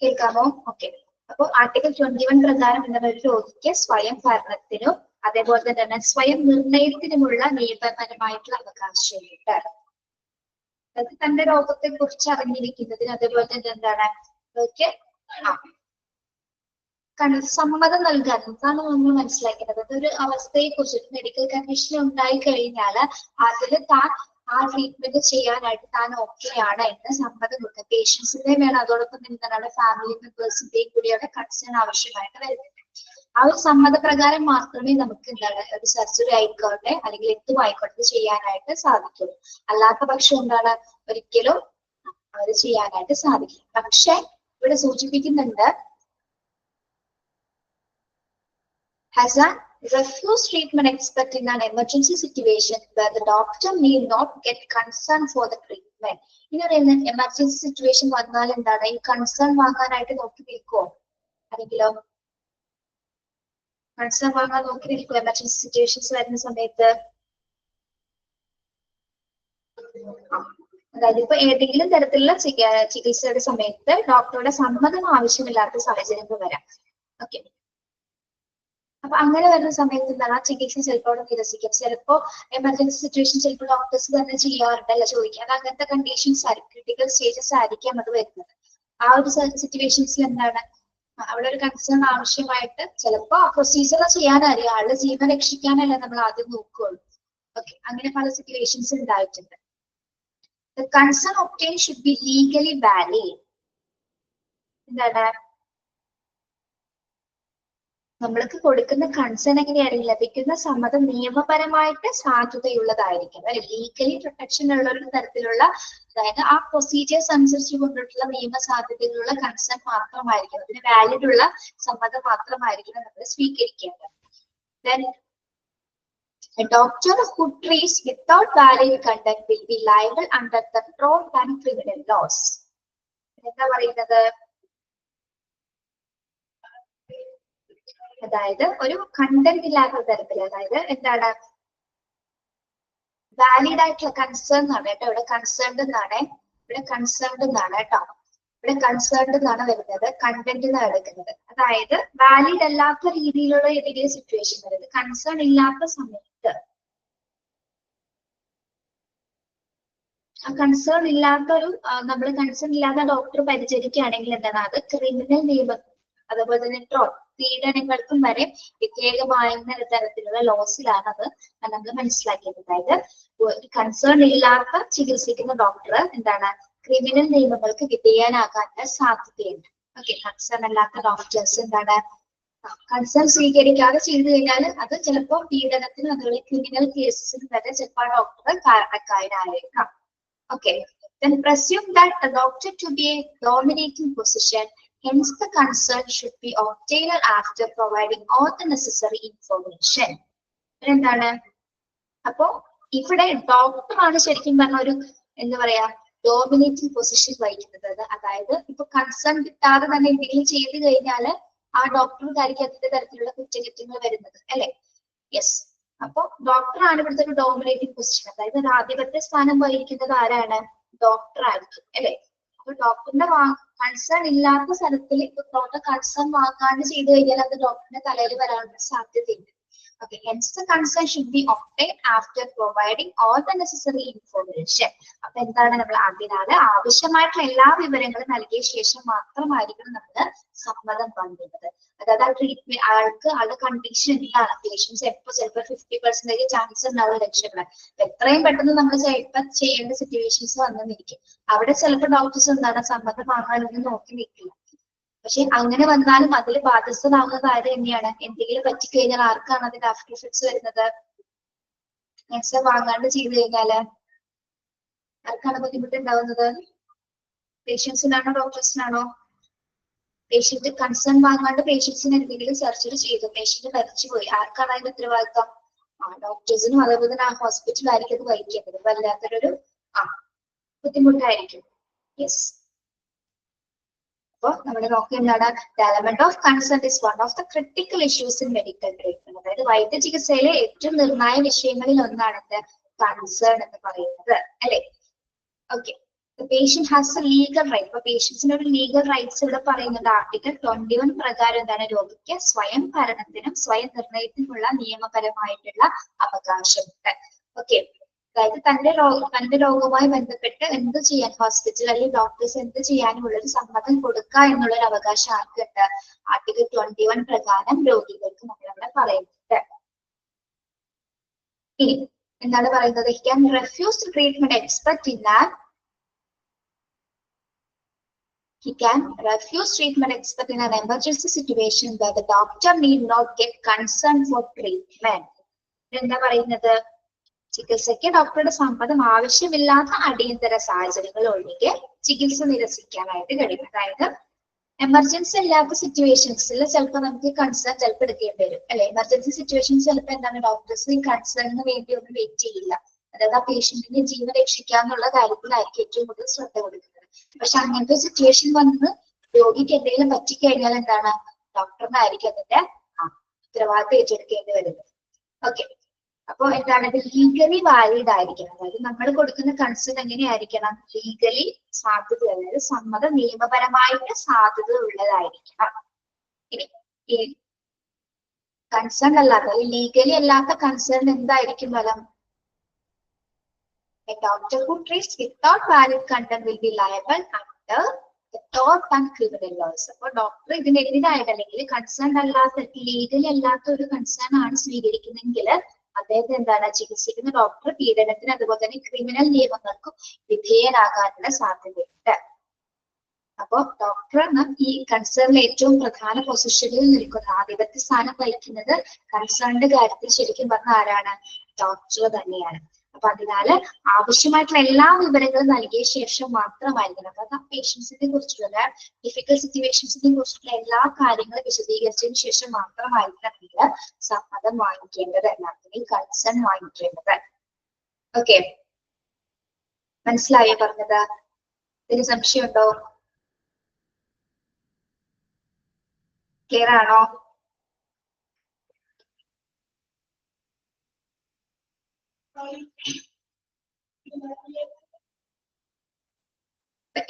കേൾക്കാമോ? ഓക്കെ. അപ്പൊ ആർട്ടിക്കിൾ 21 പ്രകാരം ഒരു രോഗിക്ക് സ്വയം ഭരണത്തിനും അതേപോലെ തന്നെ സ്വയം നിർണയത്തിനുമുള്ള നിയമപരമായിട്ടുള്ള അവകാശമുണ്ട്. അത് തന്റെ രോഗത്തെ കുറിച്ച് അറിഞ്ഞിരിക്കുന്നതിന് അതേപോലെ തന്നെ എന്താണ് ഓക്കെ സമ്മതം നൽകാൻ എന്താണ് നമ്മൾ മനസ്സിലാക്കേണ്ടത്. അതൊരു അവസ്ഥയെ കുറിച്ച് മെഡിക്കൽ കണ്ടീഷൻ ഉണ്ടായി കഴിഞ്ഞാൽ അതിൽ താൻ ആ ട്രീറ്റ്മെന്റ് ചെയ്യാനായിട്ട് താൻ ഓക്കെയാണ് എന്ന് സമ്മതം കൊടുക്കുക. പേഷ്യൻസിന്റെ വേണം, അതോടൊപ്പം എന്താണ് ഫാമിലി മെമ്പേഴ്സിന്റെയും കൂടി അവിടെ കൺസേൺ ആവശ്യമായിട്ട് വരുന്നുണ്ട്. ആ ഒരു സമ്മതപ്രകാരം മാത്രമേ നമുക്ക് എന്താണ് ഒരു സർജറി ആയിക്കോട്ടെ അല്ലെങ്കിൽ എന്തുമായിക്കോട്ടെ ചെയ്യാനായിട്ട് സാധിക്കുള്ളൂ. അല്ലാത്ത പക്ഷം എന്താണ് ഒരിക്കലും അത് ചെയ്യാനായിട്ട് സാധിക്കില്ല. പക്ഷെ ഇവിടെ സൂചിപ്പിക്കുന്നുണ്ട് has a refused treatment expert in an emergency situation where the doctor may not get consent for the treatment. In an emergency situation വന്നാൽ എന്താണ് ഈ കൺസേൺ വാങ്ങാനായിട്ട് നോക്കി നിൽക്കുമോ? അല്ലെങ്കിലോ കൺസേൺ വാങ്ങാൻ നോക്കി നിൽക്കുമോ എമർജൻസി സിറ്റുവേഷൻസ് വരുന്ന സമയത്ത്? അതായത് ഇപ്പൊ ഏതെങ്കിലും തരത്തിലുള്ള ചികിത്സയുടെ സമയത്ത് ഡോക്ടറുടെ സമ്മതം ആവശ്യമില്ലാത്ത സാഹചര്യങ്ങൾ വരാം. ഓക്കെ, അപ്പൊ അങ്ങനെ വരുന്ന സമയത്ത് എന്താണ് ആ ചികിത്സ ചിലപ്പോൾ നിരസിക്കാം. ചിലപ്പോ എമർജൻസി സിറ്റുവേഷൻ ചിലപ്പോൾ ഡോക്ടേഴ്സ് തന്നെ ചെയ്യാറുണ്ടല്ല ചോദിക്കാം. അത് അങ്ങനത്തെ കണ്ടീഷൻസ് ആയിരിക്കും, ക്രിട്ടിക്കൽ സ്റ്റേജസ് ആയിരിക്കാം അത് വരുന്നത്. ആ ഒരു സിറ്റുവേഷൻസിൽ എന്താണ് അവിടെ ഒരു കൺസേൺ ആവശ്യമായിട്ട് ചിലപ്പോ പ്രൊസീജിയർ ചെയ്യാനറിയാം, ആളുടെ ജീവൻ രക്ഷിക്കാനല്ല നമ്മൾ ആദ്യം നോക്കുകയുള്ളൂ. ഓക്കെ, അങ്ങനെ പല സിറ്റുവേഷൻസ് ഉണ്ടായിട്ടുണ്ട്. The consent obtained should be legally valid. എന്താണ് നമ്മൾക്ക് കൊടുക്കുന്ന കൺസേൺ എങ്ങനെയായിരിക്കും? ലഭിക്കുന്ന സമ്മതം നിയമപരമായിട്ട് സാധുതയുള്ളതായിരിക്കും, ലീഗലി പ്രൊട്ടക്ഷൻ ഉള്ള ഒരു തരത്തിലുള്ള, അതായത് ആ പ്രൊസീജിയേഴ്സ് അനുസരിച്ച് കൊണ്ടിട്ടുള്ള നിയമസാധ്യതയിലുള്ള കൺസേൺ മാത്രമായിരിക്കും, അതിന് വാലിഡ് ഉള്ള സമ്മതം മാത്രമായിരിക്കും നമ്മൾ സ്വീകരിക്കേണ്ടത്. Then a doctor who treats without valid conduct will be liable under the fraud and criminal laws. എന്താ പറയുന്നത്? അതായത് ഒരു കണ്ടന്റ് ഇല്ലാത്ത തരത്തിൽ, അതായത് എന്താണ് വാലിഡ് ആയിട്ടുള്ള കൺസേൺ എന്നാണ് കേട്ടോ. ഇവിടെ കൺസേൺഡ് എന്നാണ്, ഇവിടെ കൺസേൺഡ് എന്നാണ് കേട്ടോ. ഇവിടെ കൺസേൺഡ് എന്നാണ് വരുന്നത്, കണ്ടന്റ് എന്നാണ് എടുക്കുന്നത്. അതായത് വാലിഡ് അല്ലാത്ത രീതിയിലുള്ള ഏതെങ്കിലും സിറ്റുവേഷൻ, അതായത് കൺസേൺ ഇല്ലാത്ത സമയത്ത്, കൺസേൺ ഇല്ലാത്ത ഒരു നമ്മൾ കൺസേൺ ഇല്ലാത്ത ഡോക്ടർ പരിചരിക്കുകയാണെങ്കിൽ എന്താണ് അത് ക്രിമിനൽ നിയമം, അതുപോലെ തന്നെ പീഡനങ്ങൾക്കും വരെ വിധേയമാകുന്ന തരത്തിലുള്ള ലോസിലാണ് അത് നമ്മൾ മനസ്സിലാക്കിയത്. അതായത് കൺസേൺ ഇല്ലാത്ത ചികിത്സിക്കുന്ന ഡോക്ടർ എന്താണ് ക്രിമിനൽ നിയമങ്ങൾക്ക് വിധേയനാകാനുള്ള സാധ്യതയുണ്ട്. ഓക്കെ, കൺസേൺ അല്ലാത്ത ഡോക്ടേഴ്സ് എന്താണ് കൺസേൺ സ്വീകരിക്കാതെ ചെയ്തു കഴിഞ്ഞാൽ അത് ചിലപ്പോൾ പീഡനത്തിനും അതുപോലെ ക്രിമിനൽ കേസസിനും വരെ ചിലപ്പോൾ doctor കാരണക്കാരനായേക്കാം. Okay, then presume that the doctor to be a dominating position, hence the consent should be obtained after providing all the necessary information. എന്താണ് അപ്പോ ഇവിടെ ഡോക്ടറാണ് ശരിക്കും പറഞ്ഞ ഒരു എന്താ പറയാ ഡോമിനേറ്റിംഗ് പൊസിഷൻ വഹിക്കുന്നത്. അതായത് ഇപ്പൊ കൺസേൺ കിട്ടാതെ തന്നെ എന്തെങ്കിലും ചെയ്തു കഴിഞ്ഞാൽ ആ ഡോക്ടർക്കായിരിക്കും അതിന്റെ തരത്തിലുള്ള കുറ്റകൃത്യങ്ങൾ വരുന്നത്, അല്ലെ? യെസ്, അപ്പൊ ഡോക്ടറാണ് ഇവിടുത്തെ ഒരു ഡോമിനേറ്റിംഗ് പൊസിഷൻ, അതായത് ഒരു ആധിപത്യ സ്ഥാനം വഹിക്കുന്നത് ആരാണ്? ഡോക്ടർ ആയിരിക്കും, അല്ലെ? അപ്പൊ ഡോക്ടറിന്റെ കൺസേൺ ഇല്ലാത്ത സ്ഥലത്തിൽ ഇപ്പൊ ഡോക്ടർ കൺസേൺ വാങ്ങാണ്ട് ചെയ്തു കഴിഞ്ഞാൽ അത് ഡോക്ടറിന്റെ തലയിൽ വരാനുള്ള സാധ്യതയുണ്ട്. Okay, hence the consent should be obtained after providing all the necessary information. അപ്പൊ എന്താണ് നമ്മൾ അതിനാല് ആവശ്യമായിട്ടുള്ള എല്ലാ വിവരങ്ങളും നൽകിയ ശേഷം മാത്രമായിരിക്കണം നമ്മൾ സമ്മതം നൽകുന്നത്. അതായത് ആ ട്രീറ്റ്മെന്റ് ആളുടെ കണ്ടീഷൻ എന്താണ്, പേഷ്യൻസ് എപ്പോൾ ചിലപ്പോൾ 50% ചാൻസ് ഉണ്ടാവും രക്ഷപ്പെടാൻ. എത്രയും പെട്ടെന്ന് നമ്മൾ ചിലപ്പോൾ ചെയ്യേണ്ട സിറ്റുവേഷൻസ് വന്നെന്നിരിക്കും. അവിടെ ചിലപ്പോൾ ഡോക്ടേഴ്സ് എന്താണ് സമ്മതം വാങ്ങാനൊന്നും നോക്കി നിൽക്കില്ല. പക്ഷെ അങ്ങനെ വന്നാലും അതിൽ ബാധ്യസ്ഥനാവുന്നത് ആര് തന്നെയാണ്? എന്തെങ്കിലും പറ്റിക്കഴിഞ്ഞാൽ ആർക്കാണ് അതിന്റെ ആഫ്റ്റർ എഫക്ട്സ് വരുന്നത്? കൺസേൺ വാങ്ങാണ്ട് ചെയ്തു കഴിഞ്ഞാല് ആർക്കാണ് ബുദ്ധിമുട്ടുണ്ടാവുന്നത്? പേഷ്യൻസിനാണോ ഡോക്ടേഴ്സിനാണോ? പേഷ്യന്റ് കൺസേൺ വാങ്ങാണ്ട് പേഷ്യൻസിന് എന്തെങ്കിലും സർജറി ചെയ്തു, പേഷ്യന്റ് മരിച്ചുപോയി, ആർക്കാണ് അതിന്റെ ഉത്തരവാദിത്വം? ഡോക്ടേഴ്സിനും അതേപോലെ തന്നെ ആ ഹോസ്പിറ്റലായിരിക്കും അത് വഹിക്കേണ്ടത്. വല്ലാത്തൊരു ബുദ്ധിമുട്ടായിരിക്കും. യെസ്, അപ്പോൾ നമ്മൾ നോക്കേണ്ടതാണ് the element of consent is one of the critical issues in medical treatment. അതായത് വൈദ്യ ചികിത്സയിലെ ഏറ്റവും നിർണായക വിഷയങ്ങളിൽ ഒന്നാണ് കൺസേൺ എന്ന് പറയുന്നത്, അല്ലെ? Okay, The patient has a legal right. അപ്പൊ പേഷ്യൻസിന് ഒരു ലീഗൽ റൈറ്റ്സ് ഇവിടെ പറയുന്നത് ആർട്ടിക്കിൾ 21 പ്രകാരം എന്താണ് രോഗിക്ക് സ്വയം ഭരണത്തിനും സ്വയം നിർണയത്തിനുള്ള നിയമപരമായിട്ടുള്ള അവകാശമുണ്ട്. ഓക്കെ, അതായത് തന്റെ രോഗവുമായി ബന്ധപ്പെട്ട് എന്ത് ചെയ്യാൻ ഹോസ്പിറ്റൽ അല്ലെങ്കിൽ ഡോക്ടേഴ്സ് എന്ത് ചെയ്യാനുമുള്ള ഒരു സമ്മതം കൊടുക്കുക എന്നുള്ള ഒരു അവകാശം ആർക്കുണ്ട്? ആർട്ടിക്കിൾ 21 പ്രകാരം രോഗികൾക്ക് നമ്മളവിടെ പറയുന്നുണ്ട്. ഇനി എന്താണ് പറയുന്നത്? He can refuse to treatment expert in that. He can refuse treatment expert in an emergency situation where the doctor need not get consent for treatment. എന്താ പറയുന്നത്? ചികിത്സയ്ക്ക് ഡോക്ടറുടെ സമ്മതം ആവശ്യമില്ലാത്ത അടിയന്തര സാഹചര്യങ്ങൾ ഒഴികെ ചികിത്സ നിരസിക്കാനായിട്ട് കഴിയും. അതായത് എമർജൻസി അല്ലാത്ത സിറ്റുവേഷൻസിൽ ചിലപ്പോൾ നമുക്ക് കൺസേൺ ചിലപ്പോൾ എടുക്കേണ്ടി വരും അല്ലെ. എമർജൻസി സിറ്റുവേഷൻസ് ചിലപ്പോൾ എന്താണ് ഡോക്ടേഴ്സ് കൺസേണിന് വേണ്ടി ഒന്നും വെയിറ്റ് ചെയ്യില്ല. അതായത് ആ പേഷ്യന്റിന്റെ ജീവൻ രക്ഷിക്കാന്നുള്ള കാര്യത്തിലായിരിക്കും ഏറ്റവും കൂടുതൽ ശ്രദ്ധ കൊടുക്കുന്നത്. പക്ഷെ അങ്ങനത്തെ സിറ്റുവേഷൻ വന്ന് രോഗിക്ക് എന്തെങ്കിലും പറ്റിക്കഴിഞ്ഞാൽ എന്താണ് ഡോക്ടറിനായിരിക്കും അതിന്റെ ഉത്തരവാദിത്തം ഏറ്റെടുക്കേണ്ടി വരുന്നത്. ഓക്കെ, അപ്പൊ എന്താണ് ഇത് ലീഗലി വാലിഡ് ആയിരിക്കണം. അതായത് നമ്മൾ കൊടുക്കുന്ന കൺസേൺ എങ്ങനെയായിരിക്കണം? ലീഗലി സാധ്യത, അതായത് സമ്മതം നിയമപരമായിട്ട് സാധ്യത ഉള്ളതായിരിക്കണം. ഇനി കൺസേൺ അല്ലാത്ത ലീഗലി അല്ലാത്ത കൺസേൺ എന്തായിരിക്കും ഫലം? A doctor who treats without valid consent will be liable under the tort and criminal laws. അപ്പൊ ഡോക്ടർ ഇതിനെതിരായിട്ട് അല്ലെങ്കിൽ കൺസേൺ അല്ലാത്ത ലീഗലി അല്ലാത്ത ഒരു കൺസേൺ ആണ് സ്വീകരിക്കുന്നെങ്കിൽ അദ്ദേഹത്തെ എന്താണ് ചികിത്സിക്കുന്ന ഡോക്ടർ പീഡനത്തിന് അതുപോലെ തന്നെ ക്രിമിനൽ നിയമങ്ങൾക്കും വിധേയനാകാനുള്ള സാധ്യതയുണ്ട്. അപ്പോ ഡോക്ടർ ഈ കൺസേണിൽ ഏറ്റവും പ്രധാന പൊസിഷനിൽ നിൽക്കുന്ന ആധിപത്യ സ്ഥാനം വഹിക്കുന്നത് കൺസേണിന്റെ കാര്യത്തിൽ ശരിക്കും പറഞ്ഞ ആരാണ്? ഡോക്ടർ തന്നെയാണ്. അപ്പൊ അതിനാല് ആവശ്യമായിട്ടുള്ള എല്ലാ വിവരങ്ങളും നൽകിയ ശേഷം മാത്രമായിരിക്കണം. അതായത് ആ പേഷ്യൻസിനെ കുറിച്ചുള്ള ഡിഫിക്കൽട്ട് സിറ്റുവേഷൻസിനെ കുറിച്ചുള്ള എല്ലാ കാര്യങ്ങളും വിശദീകരിച്ചതിന് ശേഷം മാത്രമായിരിക്കണം നിങ്ങൾ സമ്മതം വാങ്ങിക്കേണ്ടത്, എല്ലാത്തിനെയും കൺസേൺ വാങ്ങിക്കേണ്ടത്. ഓക്കെ, മനസ്സിലായോ പറഞ്ഞത്? ഇതിന് സംശയമുണ്ടോ? ക്ലിയർ ആണോ?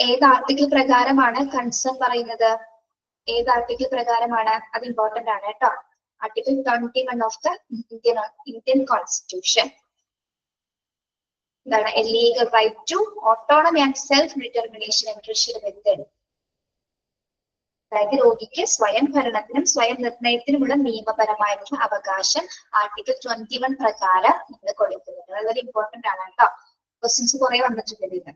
ഏത് ആർട്ടിക്കിൾ പ്രകാരമാണ് കൺസേൺ പറയുന്നത്? ഏത് ആർട്ടിക്കിൾ പ്രകാരമാണ്? അത് ഇമ്പോർട്ടന്റ് ആണ് കേട്ടോ. Article 21 of the Indian constitution. എന്താണ്? A legal right to autonomy and self determination enshrined within. അതായത് രോഗിക്ക് സ്വയം ഭരണത്തിനും സ്വയം നിർണയത്തിനുമുള്ള നിയമപരമായിട്ടുള്ള അവകാശം ആർട്ടിക്കിൾ 21 പ്രകാരം നിങ്ങൾ കൊടുക്കുന്നുണ്ട്. വളരെ ഇമ്പോർട്ടന്റ് ആണ് കേട്ടോ. ക്വസ്റ്റ്യൻസ് കുറെ വന്നിട്ടുണ്ട് ഇത്.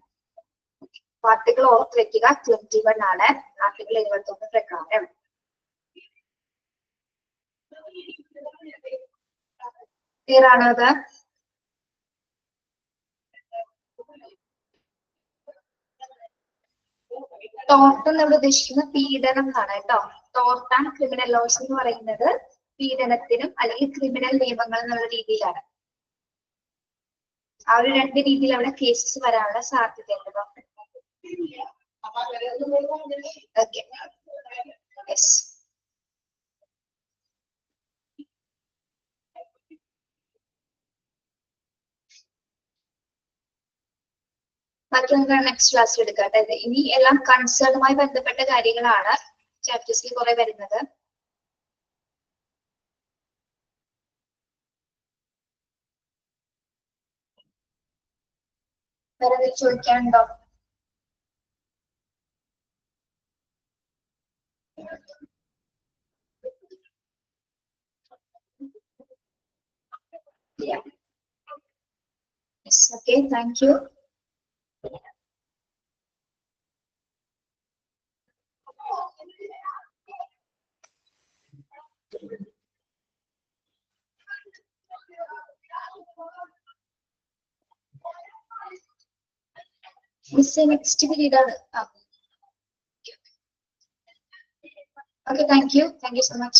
ആർട്ടിക്കിൾ ഓർത്ത് വെക്കുക, 21 ആണ്. ആർട്ടിക്കിൾ 21 പ്രകാരം. ക്ലിയർ ആണോ അത്? ടോർട്ട് എന്ന് ഉദ്ദേശിക്കുന്ന പീഡനം എന്നാണ് കേട്ടോ. ടോർട്ട് ആൻഡ് ക്രിമിനൽ ലോസ് എന്ന് പറയുന്നത് പീഡനത്തിനും അല്ലെങ്കിൽ ക്രിമിനൽ നിയമങ്ങൾ എന്നുള്ള രീതിയിലാണ്. ആ ഒരു രണ്ട് രീതിയിൽ അവിടെ കേസസ് വരാനുള്ള സാധ്യതയുണ്ട്. Okay, yes. ബാക്കി നമുക്ക് നെക്സ്റ്റ് ക്ലാസ്സിൽ എടുക്കാം. അതായത് ഇനി എല്ലാം കൺസേണുമായി ബന്ധപ്പെട്ട കാര്യങ്ങളാണ് ചാപ്റ്റേഴ്സിൽ കുറെ വരുന്നത്. വേറെ ചോദിക്കാനുണ്ടോ? Yes, okay, thank you. Next period. Okay, thank you so much.